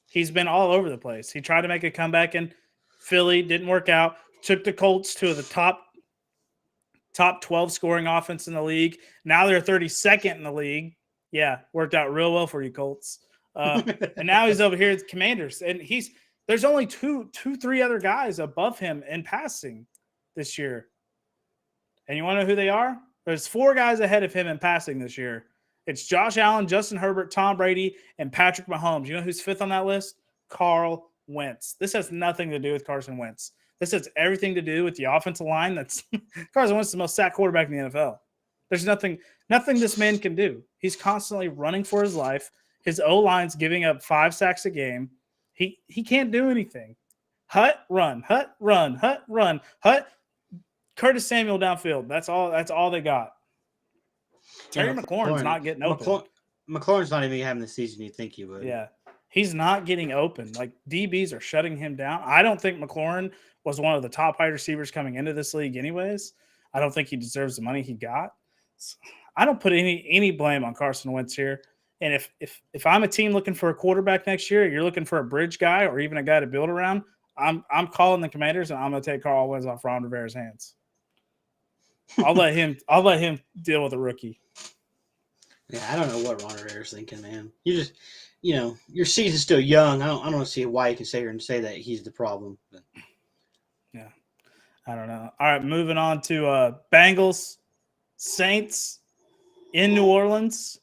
He's been all over the place. He tried to make a comeback in Philly, didn't work out. Took the Colts to the top 12 scoring offense in the league. Now they're 32nd in the league. Yeah, worked out real well for you, Colts. And now he's over here at the Commanders, and there's only 3 other guys above him in passing this year. And you want to know who they are? There's 4 guys ahead of him in passing this year. It's Josh Allen, Justin Herbert, Tom Brady, and Patrick Mahomes. You know who's 5th on that list? Carl Wentz. This has nothing to do with Carson Wentz. This has everything to do with the offensive line. That's Carson Wentz is the most sacked quarterback in the NFL. There's nothing this man can do. He's constantly running for his life. His O-line's giving up 5 sacks a game. He can't do anything. Hut, run, hut, run, hut, run, hut. Curtis Samuel downfield. That's all they got. Terry McLaurin's not getting open.
McLaurin's not even having the season you think he would.
Yeah. He's not getting open. Like, DBs are shutting him down. I don't think McLaurin was one of the top wide receivers coming into this league anyways. I don't think he deserves the money he got. So I don't put any blame on Carson Wentz here. And if I'm a team looking for a quarterback next year, you're looking for a bridge guy or even a guy to build around, I'm calling the Commanders, and I'm going to take Carl Wentz off Ron Rivera's hands. I'll let him deal with a rookie.
Yeah, I don't know what Ron Rivera's thinking, man. You just, your season's still young. I don't see why you can sit here and say that he's the problem. But.
Yeah, I don't know. All right, moving on to Bengals, Saints in New Orleans.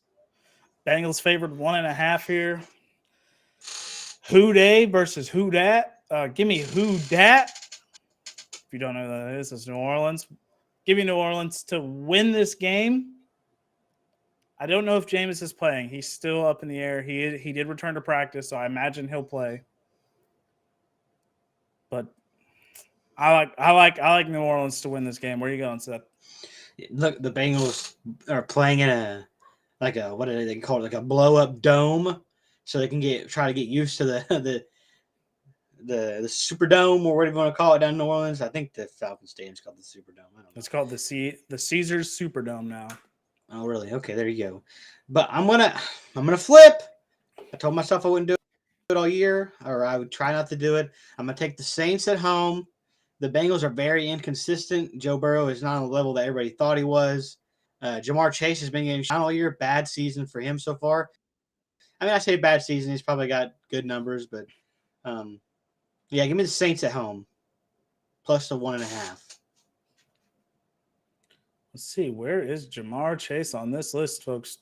Bengals favored 1.5 here. Who dey versus who dat? Give me who dat. If you don't know who that is, it's New Orleans. Give me New Orleans to win this game. I don't know if Jameis is playing. He's still up in the air. He did return to practice, so I imagine he'll play. But I like New Orleans to win this game. Where are you going, Seth?
Look, the Bengals are playing in a what do they call it? Like a blow up dome, so they can try to get used to the Superdome, or whatever you want to call it, down in New Orleans. I think the Falcon Stadium's called the Superdome. I don't know.
It's called the Caesars Superdome now.
Oh, really? Okay, there you go. But I'm gonna flip. I told myself I wouldn't do it all year, or I would try not to do it. I'm gonna take the Saints at home. The Bengals are very inconsistent. Joe Burrow is not on the level that everybody thought he was. Jamar Chase has been getting shot all year. Bad season for him so far. I mean, I say bad season. He's probably got good numbers, but yeah, give me the Saints at home. Plus the 1.5.
Let's see. Where is Jamar Chase on this list, folks?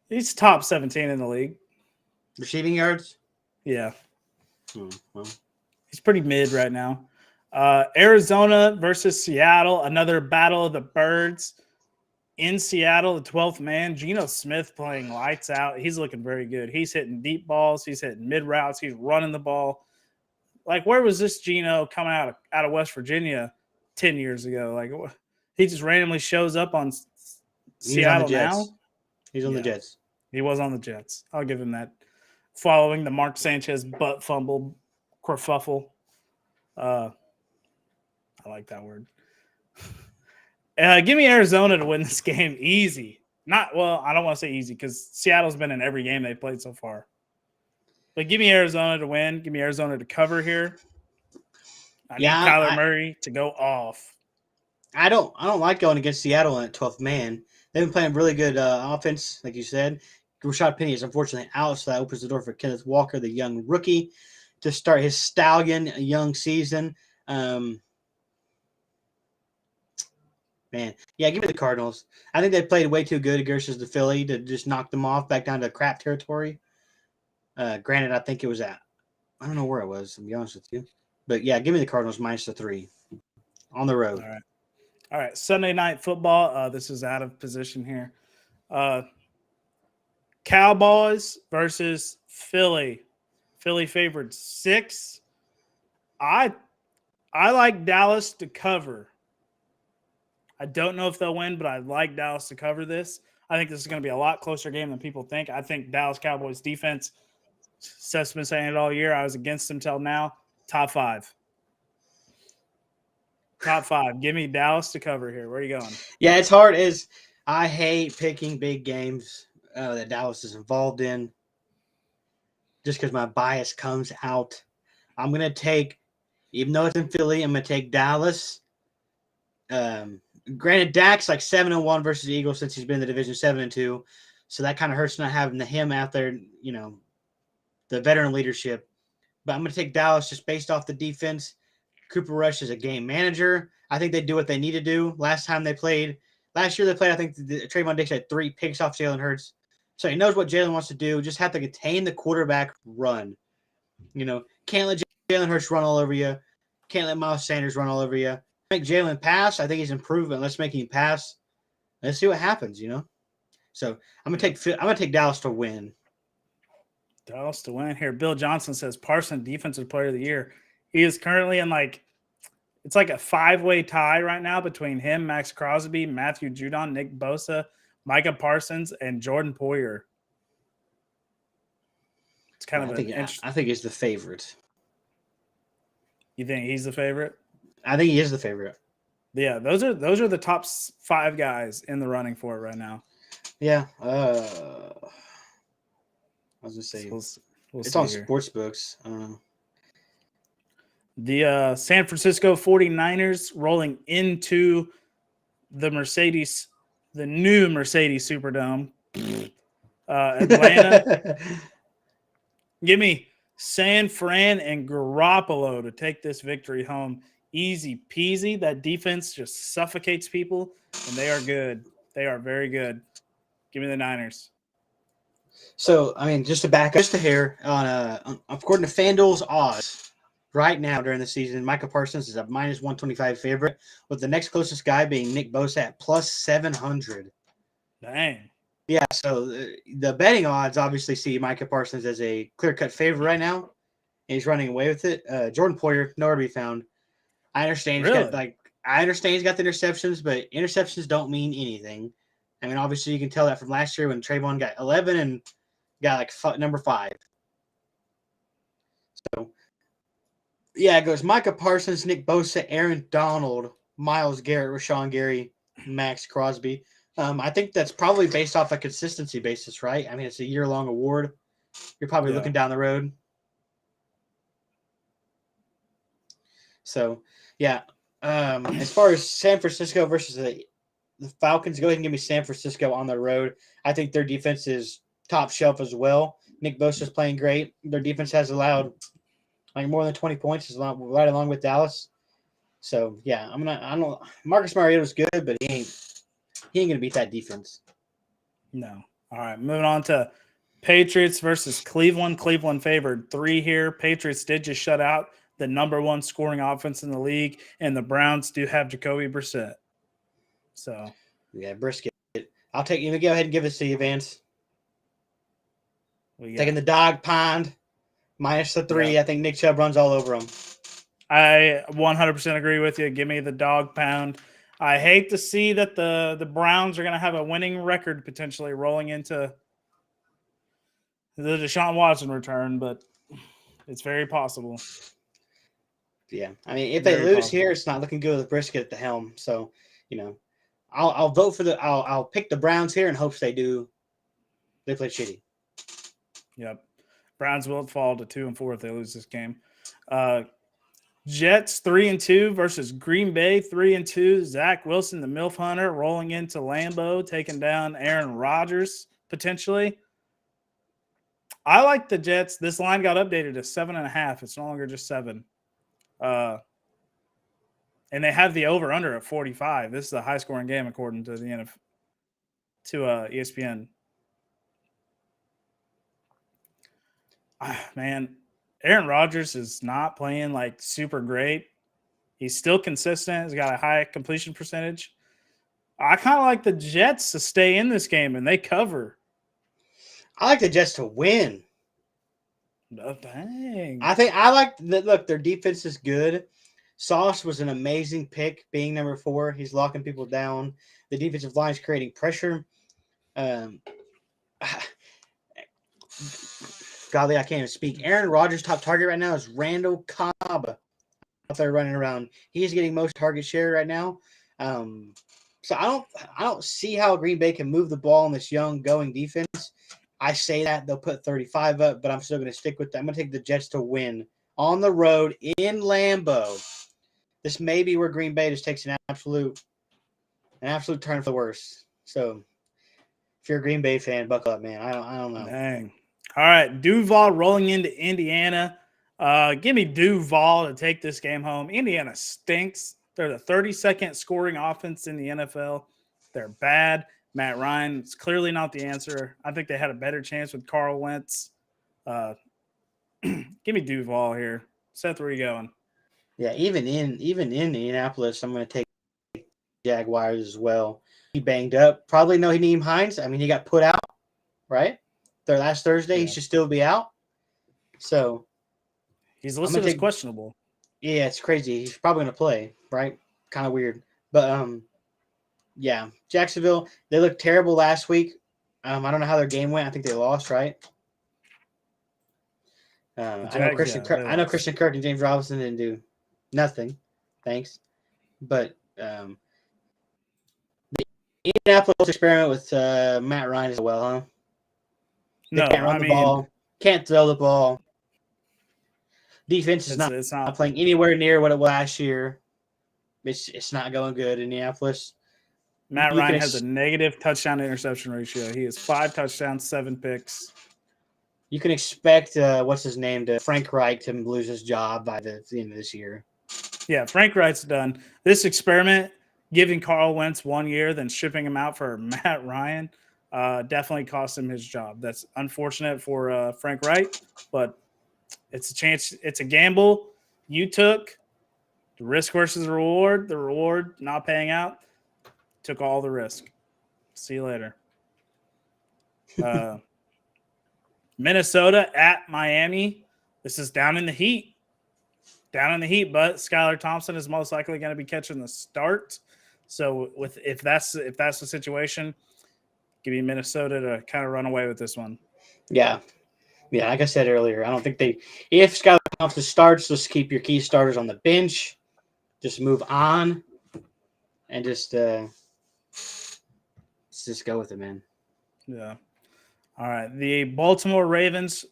He's top 17 in the league.
Receiving yards?
Yeah.
Well.
He's pretty mid right now. Arizona versus Seattle, another battle of the birds. In Seattle, the 12th man, Geno Smith playing lights out. He's looking very good. He's hitting deep balls. He's hitting mid routes. He's running the ball. Like, where was this Geno coming out of West Virginia 10 years ago? Like, he just randomly shows up on Seattle now.
He's on the Jets.
He was on the Jets. I'll give him that. Following the Mark Sanchez butt fumble kerfuffle. I like that word. Give me Arizona to win this game easy. I don't want to say easy because Seattle's been in every game they've played so far. But give me Arizona to win. Give me Arizona to cover here. I need Kyler Murray to go off.
I don't like going against Seattle in that 12th man. They've been playing really good offense, like you said. Rashad Penny is unfortunately out, so that opens the door for Kenneth Walker, the young rookie, to start his stallion young season. Man, yeah, give me the Cardinals. I think they played way too good versus the Philly to just knock them off back down to crap territory. Granted, I think it was I don't know where it was, to be honest with you. But yeah, give me the Cardinals minus the 3 on the road.
All right. Sunday night football. This is out of position here. Cowboys versus Philly. Philly favored 6. I like Dallas to cover. I don't know if they'll win, but I like Dallas to cover this. I think this is going to be a lot closer game than people think. I think Dallas Cowboys defense, Seth's been saying it all year. I was against them till now. Top 5. Top 5. Give me Dallas to cover here. Where are you going?
Yeah, it's hard. I hate picking big games that Dallas is involved in just because my bias comes out. I'm going to take, even though it's in Philly, I'm going to take Dallas. Granted, Dak's like 7-1 versus the Eagles since he's been in the division 7-2. So that kind of hurts not having him out there, the veteran leadership. But I'm going to take Dallas just based off the defense. Cooper Rush is a game manager. I think they do what they need to do. Last year they played, I think Trayvon Diggs had 3 picks off Jalen Hurts. So he knows what Jalen wants to do. Just have to contain the quarterback run. Can't let Jalen Hurts run all over you. Can't let Miles Sanders run all over you. Make Jalen pass. I think he's improved, but let's make him pass. Let's see what happens, So I'm gonna take Dallas to win.
Dallas to win here. Bill Johnson says Parsons Defensive Player of the Year. He is currently in it's like a 5-way tie right now between him, Max Crosby, Matthew Judon, Nick Bosa, Micah Parsons, and Jordan Poyer. It's kind of an interesting.
I think he's the favorite.
You think he's the favorite?
I think he is the favorite.
Yeah, those are the top 5 guys in the running for it right now.
Yeah. I was gonna say
we'll
it's on sports books.
The San Francisco 49ers rolling into the new Mercedes Superdome. Atlanta. Give me San Fran and Garoppolo to take this victory home. Easy peasy. That defense just suffocates people, and they are good. They are very good. Give me the Niners.
So, I mean, just to back up just a hair, according to FanDuel's odds, right now during the season, Micah Parsons is a minus 125 favorite, with the next closest guy being Nick Bosa at plus 700.
Dang.
Yeah, so the betting odds obviously see Micah Parsons as a clear-cut favorite right now, and he's running away with it. Jordan Poyer, nowhere to be found. I understand he's got the interceptions, but interceptions don't mean anything. I mean, obviously you can tell that from last year when Trayvon got 11 and got number 5. So, yeah, it goes Micah Parsons, Nick Bosa, Aaron Donald, Myles Garrett, Rashawn Gary, Max Crosby. I think that's probably based off a consistency basis, right? I mean, it's a year-long award. You're probably looking down the road. So, yeah. As far as San Francisco versus the Falcons, go ahead and give me San Francisco on the road. I think their defense is top shelf as well. Nick Bosa's playing great. Their defense has allowed more than 20 points, right along with Dallas. So yeah, Marcus Mariota's good, but he ain't gonna beat that defense.
No. All right, moving on to Patriots versus Cleveland. Cleveland favored 3 here. Patriots did just shut out the number 1 scoring offense in the league, and the Browns do have Jacoby Brissett. So
yeah, Brisket. I'll take you. Go ahead and give this to you, Vance. Taking the dog pound minus the 3. Yep. I think Nick Chubb runs all over him.
I 100% agree with you. Give me the dog pound. I hate to see that the Browns are going to have a winning record potentially rolling into the Deshaun Watson return, but it's very possible.
Yeah, I mean, if they lose here, it's not looking good with Brisket at the helm. So, I'll vote for I'll pick the Browns here in hopes they play shitty.
Yep, Browns will fall to 2-4 if they lose this game. Jets 3-2 versus Green Bay 3-2. Zach Wilson, the MILF Hunter, rolling into Lambeau, taking down Aaron Rodgers potentially. I like the Jets. This line got updated to 7.5. It's no longer just 7. And they have the over/under at 45. This is a high-scoring game according to the ESPN. Man, Aaron Rodgers is not playing super great. He's still consistent. He's got a high completion percentage. I kind of like the Jets to stay in this game, and they cover.
I like the Jets to win.
Oh, dang.
I like that. Look, their defense is good. Sauce was an amazing pick, being number 4. He's locking people down. The defensive line is creating pressure. Golly, I can't even speak. Aaron Rodgers' top target right now is Randall Cobb out there running around. He's getting most target share right now. So I don't see how Green Bay can move the ball in this young going defense. I say that they'll put 35 up, but I'm still going to stick with that. I'm going to take the Jets to win on the road in Lambeau. This may be where Green Bay just takes an absolute turn for the worse. So if you're a Green Bay fan, buckle up, man. I don't know.
Dang. All right, Duval rolling into Indiana. Give me Duval to take this game home. Indiana stinks. They're the 32nd scoring offense in the NFL. They're bad. Matt Ryan is clearly not the answer. I think they had a better chance with Carl Wentz. Give me Duval here. Seth, where are you going?
Yeah, even in Indianapolis, I'm going to take Jaguars as well. He banged up. Probably no Naeem Hines. I mean, he got put out, right? Their last Thursday, he
Yeah.
should still be out. So
He's
I'm going
listed
to
as
take.
questionable.
Yeah, it's crazy. He's probably going to play, right? Kind of weird, but yeah, Jacksonville. They looked terrible last week. I don't know how their game went. I think they lost, right?
The
I know
Jags, yeah, they
I know
lost.
Christian Kirk and James Robinson didn't do nothing. Thanks, but Indianapolis experiment with Matt Ryan as well, huh? They
No,
can't run
I
the
mean,
ball, can't throw the ball. Defense is
it's
not
not.
playing anywhere near what it was last year. It's not going good in Indianapolis.
Matt
You can
Ryan has a negative touchdown to interception ratio. He has 5 touchdowns, 7 picks.
you can expect what's his name to Frank Reich to lose his job by the end of this year.
Yeah, Frank Wright's done. This experiment, giving Carl Wentz 1 year, then shipping him out for Matt Ryan, definitely cost him his job. That's unfortunate for Frank Wright, but it's a chance. It's a gamble you took. The risk versus the reward. The reward not paying out. Took all the risk. See you later. Uh, Minnesota at Miami. This is down in the heat. Down in the heat, but Skylar Thompson is most likely going to be catching the start. So if that's the situation, give me Minnesota to kind of run away with this one.
Yeah. Yeah, like I said earlier, I don't think if Skylar Thompson starts, just keep your key starters on the bench. Just move on and just let's just go with it, man.
Yeah. All right. The Baltimore Ravens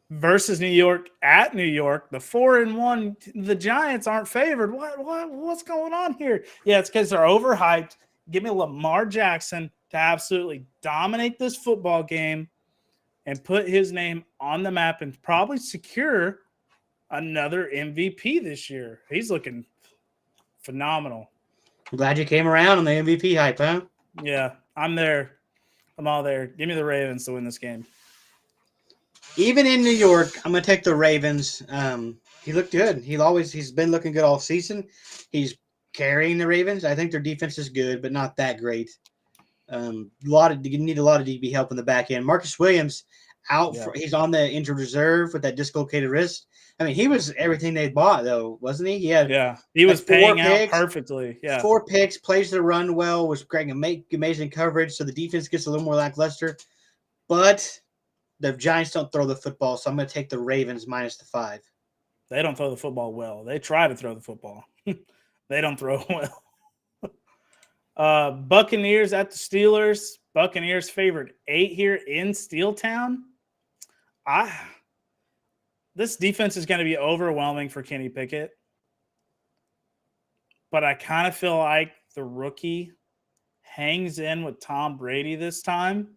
versus New York at New York. The 4-1. The Giants aren't favored. What's going on here? Yeah, it's because they're overhyped. Give me Lamar Jackson to absolutely dominate this football game and put his name on the map and probably secure another MVP this year. He's looking phenomenal.
I'm glad you came around on the MVP hype, huh?
Yeah, I'm there. I'm all there. Give me the Ravens to win this game.
Even in New York, I'm gonna take the Ravens. He looked good. He's been looking good all season. He's carrying the Ravens. I think their defense is good, but not that great. You need a lot of DB help in the back end. Marcus Williams he's on the injured reserve with that dislocated wrist. I mean, he was everything they bought, though, wasn't he?
He was paying out
picks,
perfectly. Yeah,
4 picks, plays the run well, was great, amazing coverage, so the defense gets a little more lackluster. But the Giants don't throw the football, so I'm going to take the Ravens minus the 5.
they don't throw the football well. They try to throw the football. They don't throw well. Buccaneers at the Steelers. Buccaneers favored 8 here in Steeltown. This defense is going to be overwhelming for Kenny Pickett. But I kind of feel like the rookie hangs in with Tom Brady this time.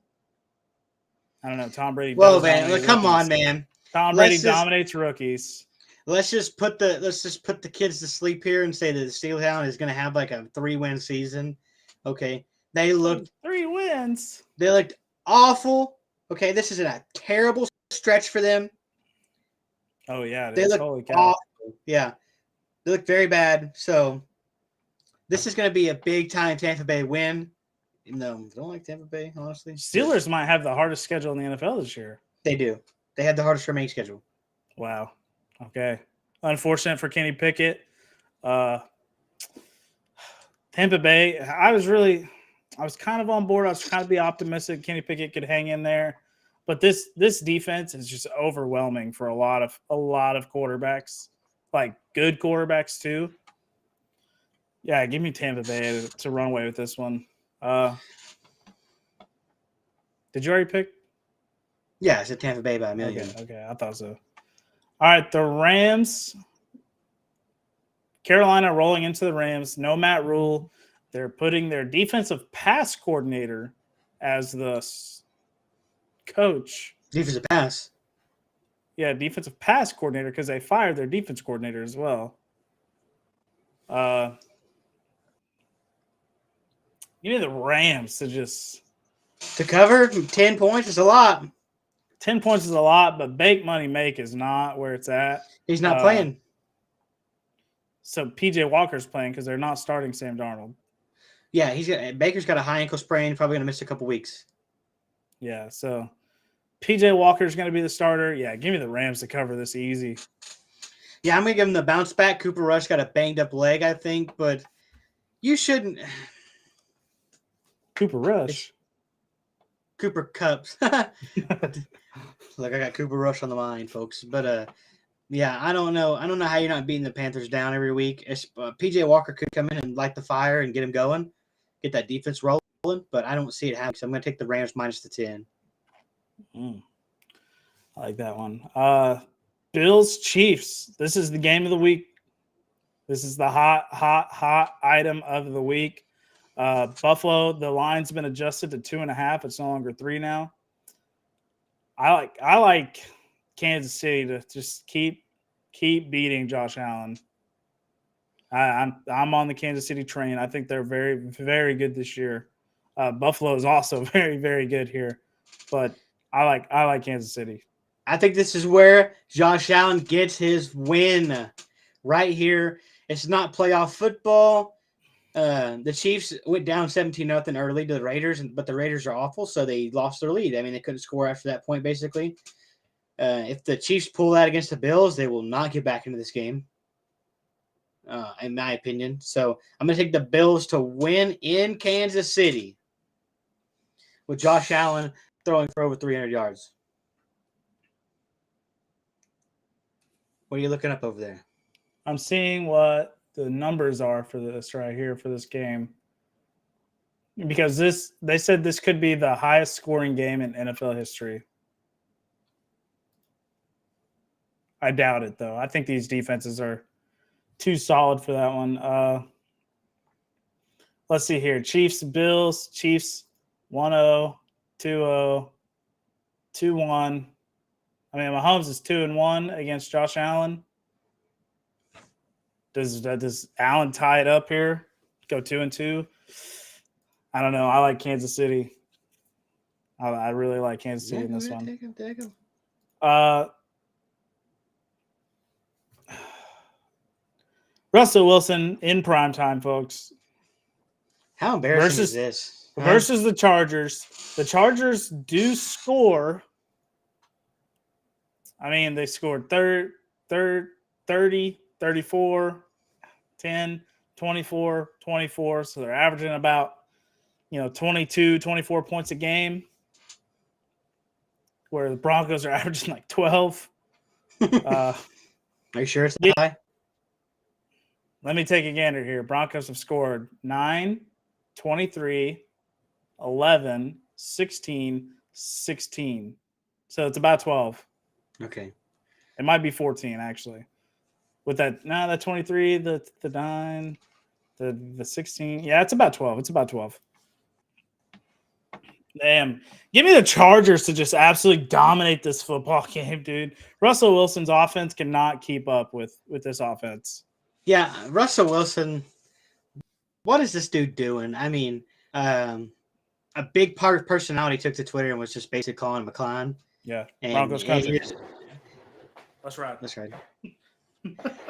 I don't know. Tom Brady.
Well, man, come on, man.
Tom Brady dominates rookies.
Let's just put the kids to sleep here and say that the Steeltown is going to have like a 3-win season. Okay, they looked
3 wins.
They looked awful. Okay, this is a terrible stretch for them.
Oh yeah,
they look awful. Yeah, they look very bad. So this is going to be a big time Tampa Bay win. No, I don't like Tampa Bay, honestly.
Steelers might have the hardest schedule in the NFL this year.
They do. They had the hardest remaining schedule.
Wow. Okay. Unfortunate for Kenny Pickett. Tampa Bay, I was kind of on board. I was trying to be optimistic Kenny Pickett could hang in there. But this defense is just overwhelming for a lot of quarterbacks, like good quarterbacks too. Yeah, give me Tampa Bay to run away with this one. Did you already pick?
Yeah, it's a Tampa Bay by a million.
Okay, I thought so. All right, the Rams. Carolina rolling into the Rams. No Matt Rule. They're putting their defensive pass coordinator as the coach.
Defensive pass.
Yeah, defensive pass coordinator because they fired their defense coordinator as well. You need the Rams to
cover 10 points is a lot.
10 points is a lot, but bank money make is not where it's at.
He's not playing.
So PJ Walker's playing because they're not starting Sam Darnold.
Yeah, Baker's got a high ankle sprain, probably going to miss a couple weeks.
Yeah, so PJ Walker's going to be the starter. Yeah, give me the Rams to cover this easy.
Yeah, I'm going to give him the bounce back. Cooper Rush got a banged up leg, I think, but you shouldn't.
Cooper Rush.
Cooper Cups. Look, I got Cooper Rush on the mind, folks. But yeah, I don't know. I don't know how you're not beating the Panthers down every week. PJ Walker could come in and light the fire and get him going, get that defense rolling, but I don't see it happening. So I'm going to take the Rams minus the 10.
I like that one. Bills Chiefs. This is the game of the week. This is the hot item of the week. Buffalo, the line's been adjusted to 2.5. It's no longer 3 now. I like Kansas City to just keep beating Josh Allen. I'm on the Kansas City train. I think they're very, very good this year. Buffalo is also very, very good here, but I like Kansas City.
I think this is where Josh Allen gets his win right here. It's not playoff football. The Chiefs went down 17-0 early to the Raiders, but the Raiders are awful, so they lost their lead. I mean, they couldn't score after that point, basically. If the Chiefs pull that against the Bills, they will not get back into this game, in my opinion. So I'm going to take the Bills to win in Kansas City with Josh Allen throwing for over 300 yards. What are you looking up over there?
I'm seeing what the numbers are for this right here for this game. Because they said this could be the highest scoring game in NFL history. I doubt it, though. I think these defenses are too solid for that one. Let's see here. Chiefs, Bills, Chiefs 1-0, 2-0, 2-1. I mean, Mahomes is 2-1 against Josh Allen. Does Allen tie it up here? Go 2-2? I don't know. I like Kansas City. I really like Kansas City in this one.
Take him.
Russell Wilson in primetime, folks.
How embarrassing is this?
Versus the Chargers. The Chargers do score. I mean, they scored 30, 34, 10, 24, 24. So they're averaging about, 22, 24 points a game. Where the Broncos are averaging like 12.
Are you sure it's that high?
Let me take a gander here. Broncos have scored 9, 23, 11, 16, 16. So it's about 12.
Okay.
It might be 14, actually. With that 23, the 9, the 16. Yeah, it's about 12. It's about 12. Damn. Give me the Chargers to just absolutely dominate this football game, dude. Russell Wilson's offense cannot keep up with this offense.
Yeah, Russell Wilson, what is this dude doing? I mean, a big part of personality took to Twitter and was just basically calling him a clown.
Yeah, Broncos country.
That's right. That's right.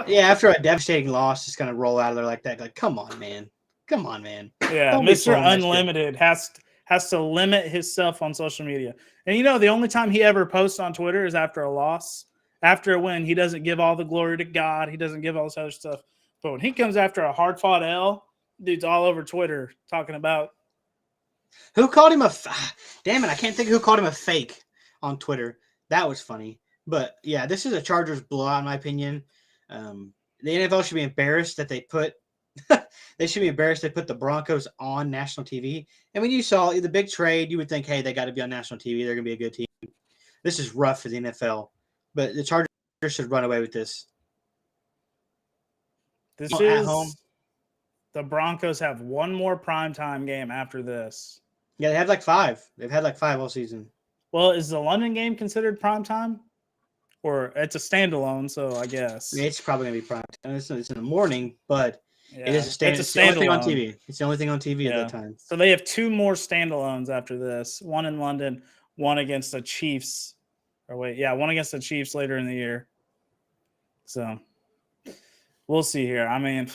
Yeah, after a devastating loss, just kind of roll out of there like that. Like, come on, man.
Yeah,
Don't
Mr. Unlimited has to limit himself on social media. And the only time he ever posts on Twitter is after a loss. After a win, he doesn't give all the glory to God. He doesn't give all this other stuff. But when he comes after a hard-fought L, dude's all over Twitter talking about.
Who called him damn it, I can't think of who called him a fake on Twitter. That was funny. But, yeah, this is a Chargers blowout, in my opinion. The NFL should be embarrassed that they put the Broncos on national TV. And when you saw the big trade, you would think, hey, they got to be on national TV. They're going to be a good team. This is rough for the NFL. But the Chargers should run away with this.
This is at home. The Broncos have one more primetime game after this.
Yeah, they have like 5. They've had like 5 all season.
Well, is the London game considered primetime? Or it's a standalone, so I guess.
It's probably going to be primetime. It's in the morning, but
yeah,
it is a standalone. It's the only thing on TV. It's the only thing on TV at that time.
So they have 2 more standalones after this. One in London, one against the Chiefs. One against the Chiefs later in the year. So, we'll see here. I mean,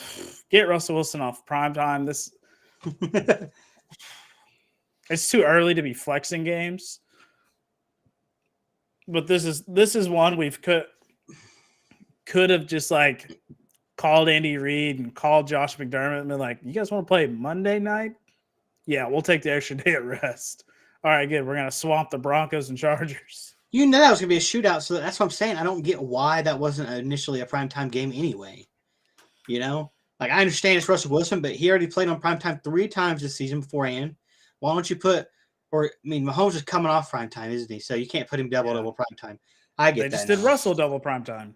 get Russell Wilson off primetime. It's too early to be flexing games. But this is one we've could have just like called Andy Reid and called Josh McDermott and been like, you guys want to play Monday night? Yeah, we'll take the extra day at rest. All right, good. We're going to swamp the Broncos and Chargers.
You know that was going to be a shootout, so that's what I'm saying. I don't get why that wasn't initially a primetime game anyway. You know? Like, I understand it's Russell Wilson, but he already played on primetime 3 times this season beforehand. Why don't you put – or, I mean, Mahomes is coming off primetime, isn't he? So you can't put him double primetime. I get that. They
just did Russell double primetime.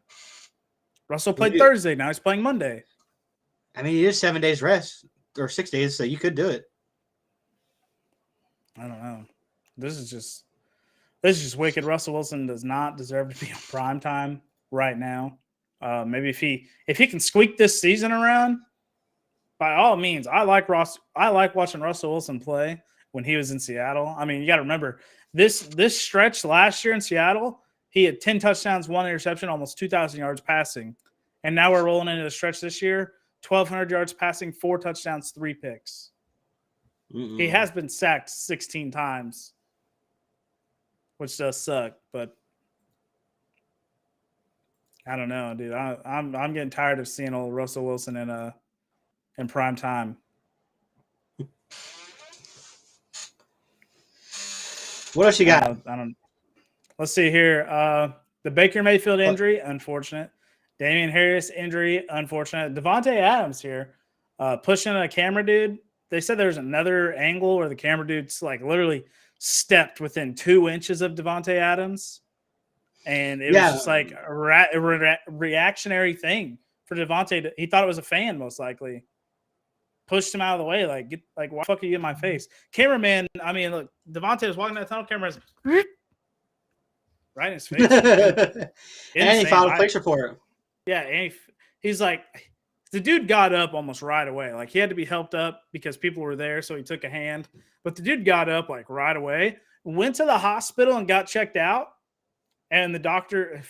Russell played Thursday. Now he's playing Monday.
I mean, it is 7 days rest or 6 days, so you could do it.
I don't know. This is just wicked. Russell Wilson does not deserve to be on primetime right now. Maybe if he can squeak this season around, by all means, I like watching Russell Wilson play when he was in Seattle. I mean, you got to remember this stretch last year in Seattle. He had 10 touchdowns, 1 interception, almost 2,000 yards passing. And now we're rolling into the stretch this year, 1,200 yards passing, 4 touchdowns, 3 picks. Mm-mm. He has been sacked 16 times, which does suck. But I don't know, dude. I'm getting tired of seeing old Russell Wilson in prime time.
What else you got?
I don't. Let's see here. The Baker Mayfield injury, unfortunate. Damian Harris injury, unfortunate. Devontae Adams here, pushing a camera dude. They said there's another angle where the camera dude's like literally stepped within 2 inches of Devontae Adams. And it was just like a reactionary thing for Devontae. He thought it was a fan, most likely. Pushed him out of the way. Like, why the fuck are you in my face? Cameraman, I mean, look, Devontae was walking that tunnel, camera's right in his face.
And he filed a police report.
Yeah, and he's like, the dude got up almost right away. Like, he had to be helped up because people were there, so he took a hand. But the dude got up, like, right away, went to the hospital and got checked out. And the doctor,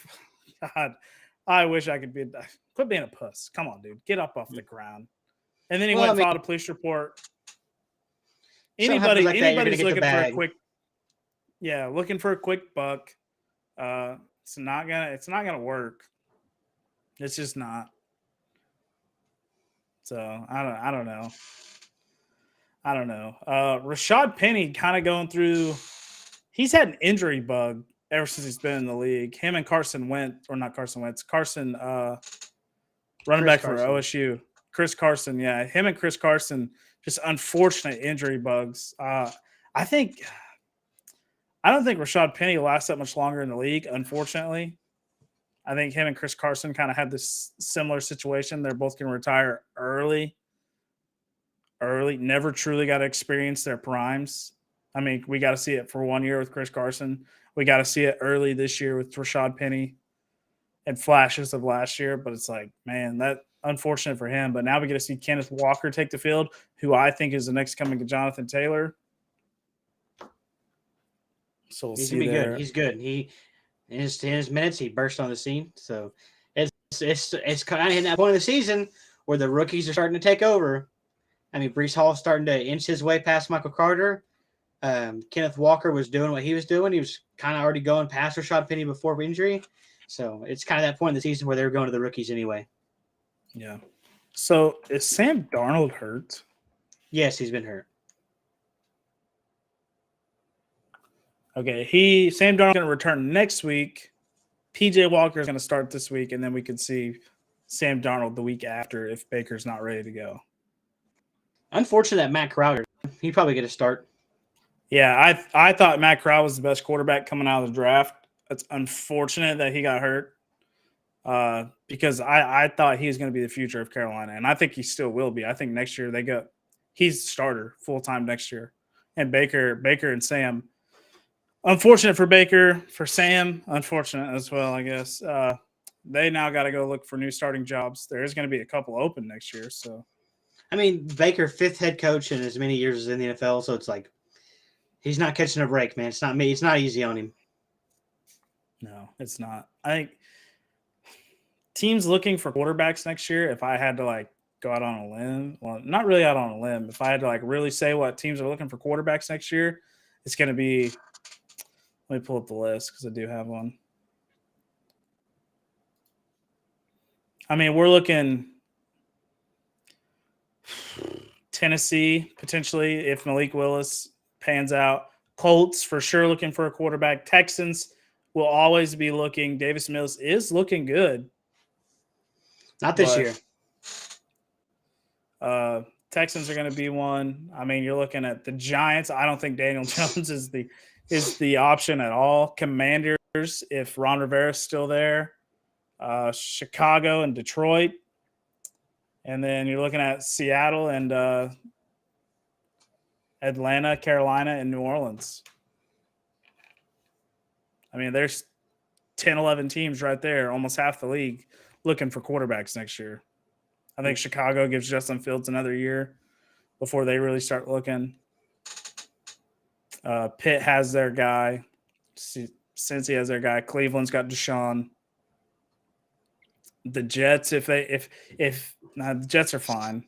God, I wish I could quit being a puss. Come on, dude. Get up off the ground. And then he went and filed a police report. Anybody's looking for a quick, looking for a quick buck. It's not gonna work. It's just not. So I don't know. Rashad Penny kind of going through. He's had an injury bug ever since he's been in the league. Him and Carson Wentz, running back for OSU. Chris Carson, yeah. Him and Chris Carson, just unfortunate injury bugs. I don't think Rashad Penny will last that much longer in the league, unfortunately. I think him and Chris Carson kind of had this similar situation. They're both going to retire early. Never truly got to experience their primes. I mean, we got to see it for 1 year with Chris Carson. We got to see it early this year with Rashad Penny and flashes of last year. But it's like, man, that unfortunate for him. But now we get to see Kenneth Walker take the field, who I think is the next coming to Jonathan Taylor. So we'll see there.
Good. He's good. In his minutes, he burst on the scene. So it's kind of hitting that point of the season where the rookies are starting to take over. I mean, Breece Hall's starting to inch his way past Michael Carter. Kenneth Walker was doing what he was doing. He was kind of already going past Rashad Penny before injury. So it's kind of that point in the season where they were going to the rookies anyway.
Yeah. So is Sam Darnold hurt?
Yes, he's been hurt.
Okay, Sam Darnold's going to return next week. PJ Walker is going to start this week, and then we can see Sam Darnold the week after if Baker's not ready to go.
Unfortunate that Matt Crowder, he'd probably get a start.
Yeah, I thought Matt Crowder was the best quarterback coming out of the draft. It's unfortunate that he got hurt because I thought he was going to be the future of Carolina, and I think he still will be. I think next year he's the starter full-time next year. And Baker and Sam, unfortunate for Baker, for Sam, unfortunate as well, I guess. They now got to go look for new starting jobs. There is going to be a couple open next year. So,
I mean, Baker, 5th head coach in as many years as in the NFL, so it's like he's not catching a break, man. It's not me. It's not easy on him.
No, it's not. I think teams looking for quarterbacks next year, if I had to like go out on a limb, well, not really out on a limb, if I had to like really say what teams are looking for quarterbacks next year, it's going to be, let me pull up the list because I do have one. I mean, we're looking Tennessee potentially if Malik Willis pans out. Colts for sure looking for a quarterback. Texans will always be looking. Davis Mills is looking good.
Not this year.
Texans are going to be one. I mean, you're looking at the Giants. I don't think Daniel Jones is the option at all. Commanders, if Ron Rivera's still there. Chicago and Detroit. And then you're looking at Seattle and Atlanta, Carolina, and New Orleans. I mean, there's 10, 11 teams right there, almost half the league, looking for quarterbacks next year. I think Chicago gives Justin Fields another year before they really start looking. Pitt has their guy. Cincy has their guy. Cleveland's got Deshaun. The Jets, the Jets are fine.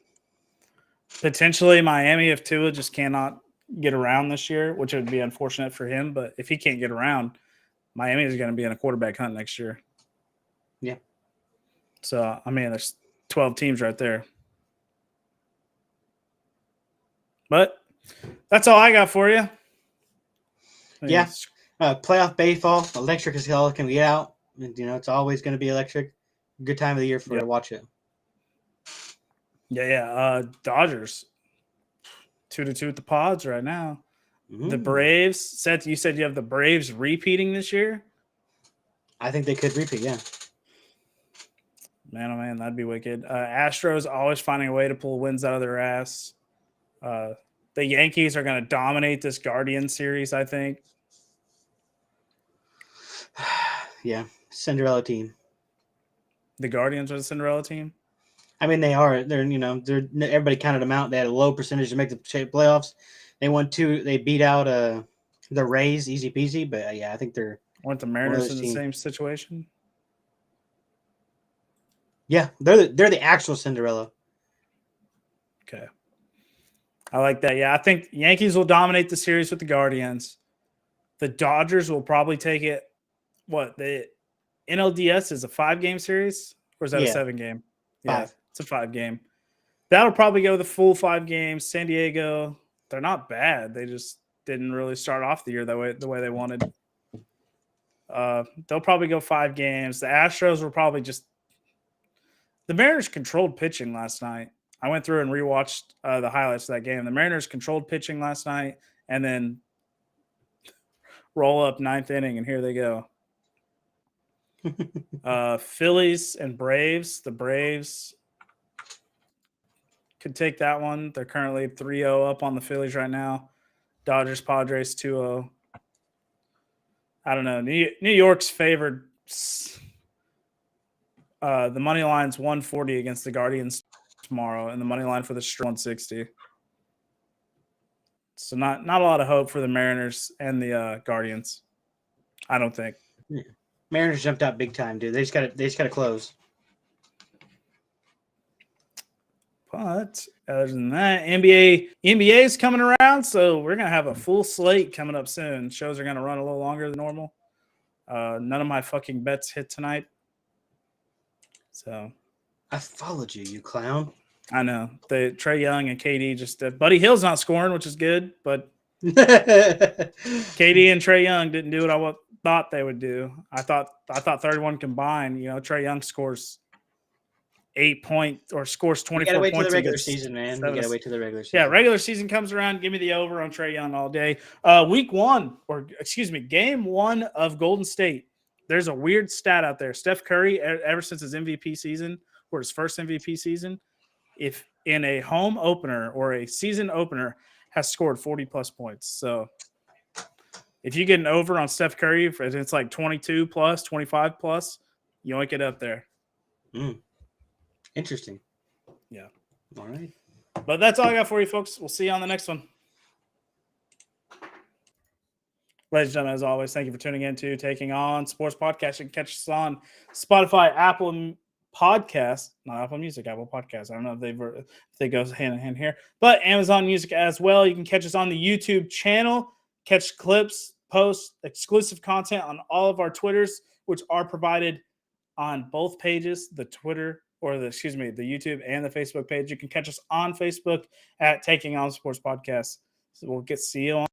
Potentially Miami if Tua just cannot get around this year, which would be unfortunate for him. But if he can't get around, Miami is going to be in a quarterback hunt next year.
Yeah.
So, I mean, there's 12 teams right there. But that's all I got for you.
Yeah. Playoff baseball, electric as hell. Can we get out? You know, it's always going to be electric. Good time of the year for to watch it.
Yeah. Dodgers 2-2 at the Pods right now. The Braves. Seth, you said you have the Braves repeating this year?
I think they could repeat, yeah.
Man, oh man, that'd be wicked. Astros always finding a way to pull wins out of their ass. The Yankees are going to dominate this Guardian series, I think.
Yeah, Cinderella team.
The Guardians are the Cinderella team?
I mean, they are. They're everybody counted them out. They had a low percentage to make the playoffs. They won 2. They beat out the Rays, easy peasy. But yeah, I think they're.
Weren't the Mariners in the same situation?
Yeah, they're the actual Cinderella.
Okay, I like that. Yeah, I think Yankees will dominate the series with the Guardians. The Dodgers will probably take it. What, the NLDS is a 5-game series, or is that a 7-game? Yeah,
5.
It's a 5-game. That'll probably go the full 5 games. San Diego, they're not bad. They just didn't really start off the year the way they wanted. They'll probably go 5 games. The Astros were probably just – the Mariners controlled pitching last night. I went through and rewatched the highlights of that game. The Mariners controlled pitching last night and then roll up 9th inning, and here they go. Phillies and Braves. The Braves could take that one. They're currently 3-0 up on the Phillies right now. Dodgers, Padres 2-0. I don't know. New York's favored. The money line's 140 against the Guardians tomorrow, and the money line for the 160. So not a lot of hope for the Mariners and the Guardians. I don't think.
Yeah. Mariners jumped out big time, dude. They just got to close.
But other than that, NBA is coming around, so we're gonna have a full slate coming up soon. Shows are gonna run a little longer than normal. None of my fucking bets hit tonight, so
I followed you, you clown.
I know the Trae Young and KD just Buddy Hield's not scoring, which is good, but KD and Trae Young didn't do what I thought they would do. I thought 31 combined. You know, Trae Young scores 8 points or scores 24 points.
You gotta wait till the regular season, man. You gotta wait till the regular season.
Yeah, regular season comes around. Give me the over on Trae Young all day. Game 1 of Golden State. There's a weird stat out there. Steph Curry, ever since his MVP season or his first MVP season, if in a home opener or a season opener, has scored 40-plus points. So if you get an over on Steph Curry, if it's like 22-plus, 25-plus, you yoink it up there.
Interesting.
Yeah.
All right.
But that's all I got for you, folks. We'll see you on the next one. Ladies and gentlemen, as always, thank you for tuning in to Taking On Sports Podcast. You can catch us on Spotify, Apple Podcast, not Apple Music, Apple Podcast. I don't know if they go hand in hand here, but Amazon Music as well. You can catch us on the YouTube channel, catch clips, posts, exclusive content on all of our Twitters, which are provided on both pages, the Twitter or the YouTube and the Facebook page. You can catch us on Facebook at Taking On Sports Podcast. So we'll see you on.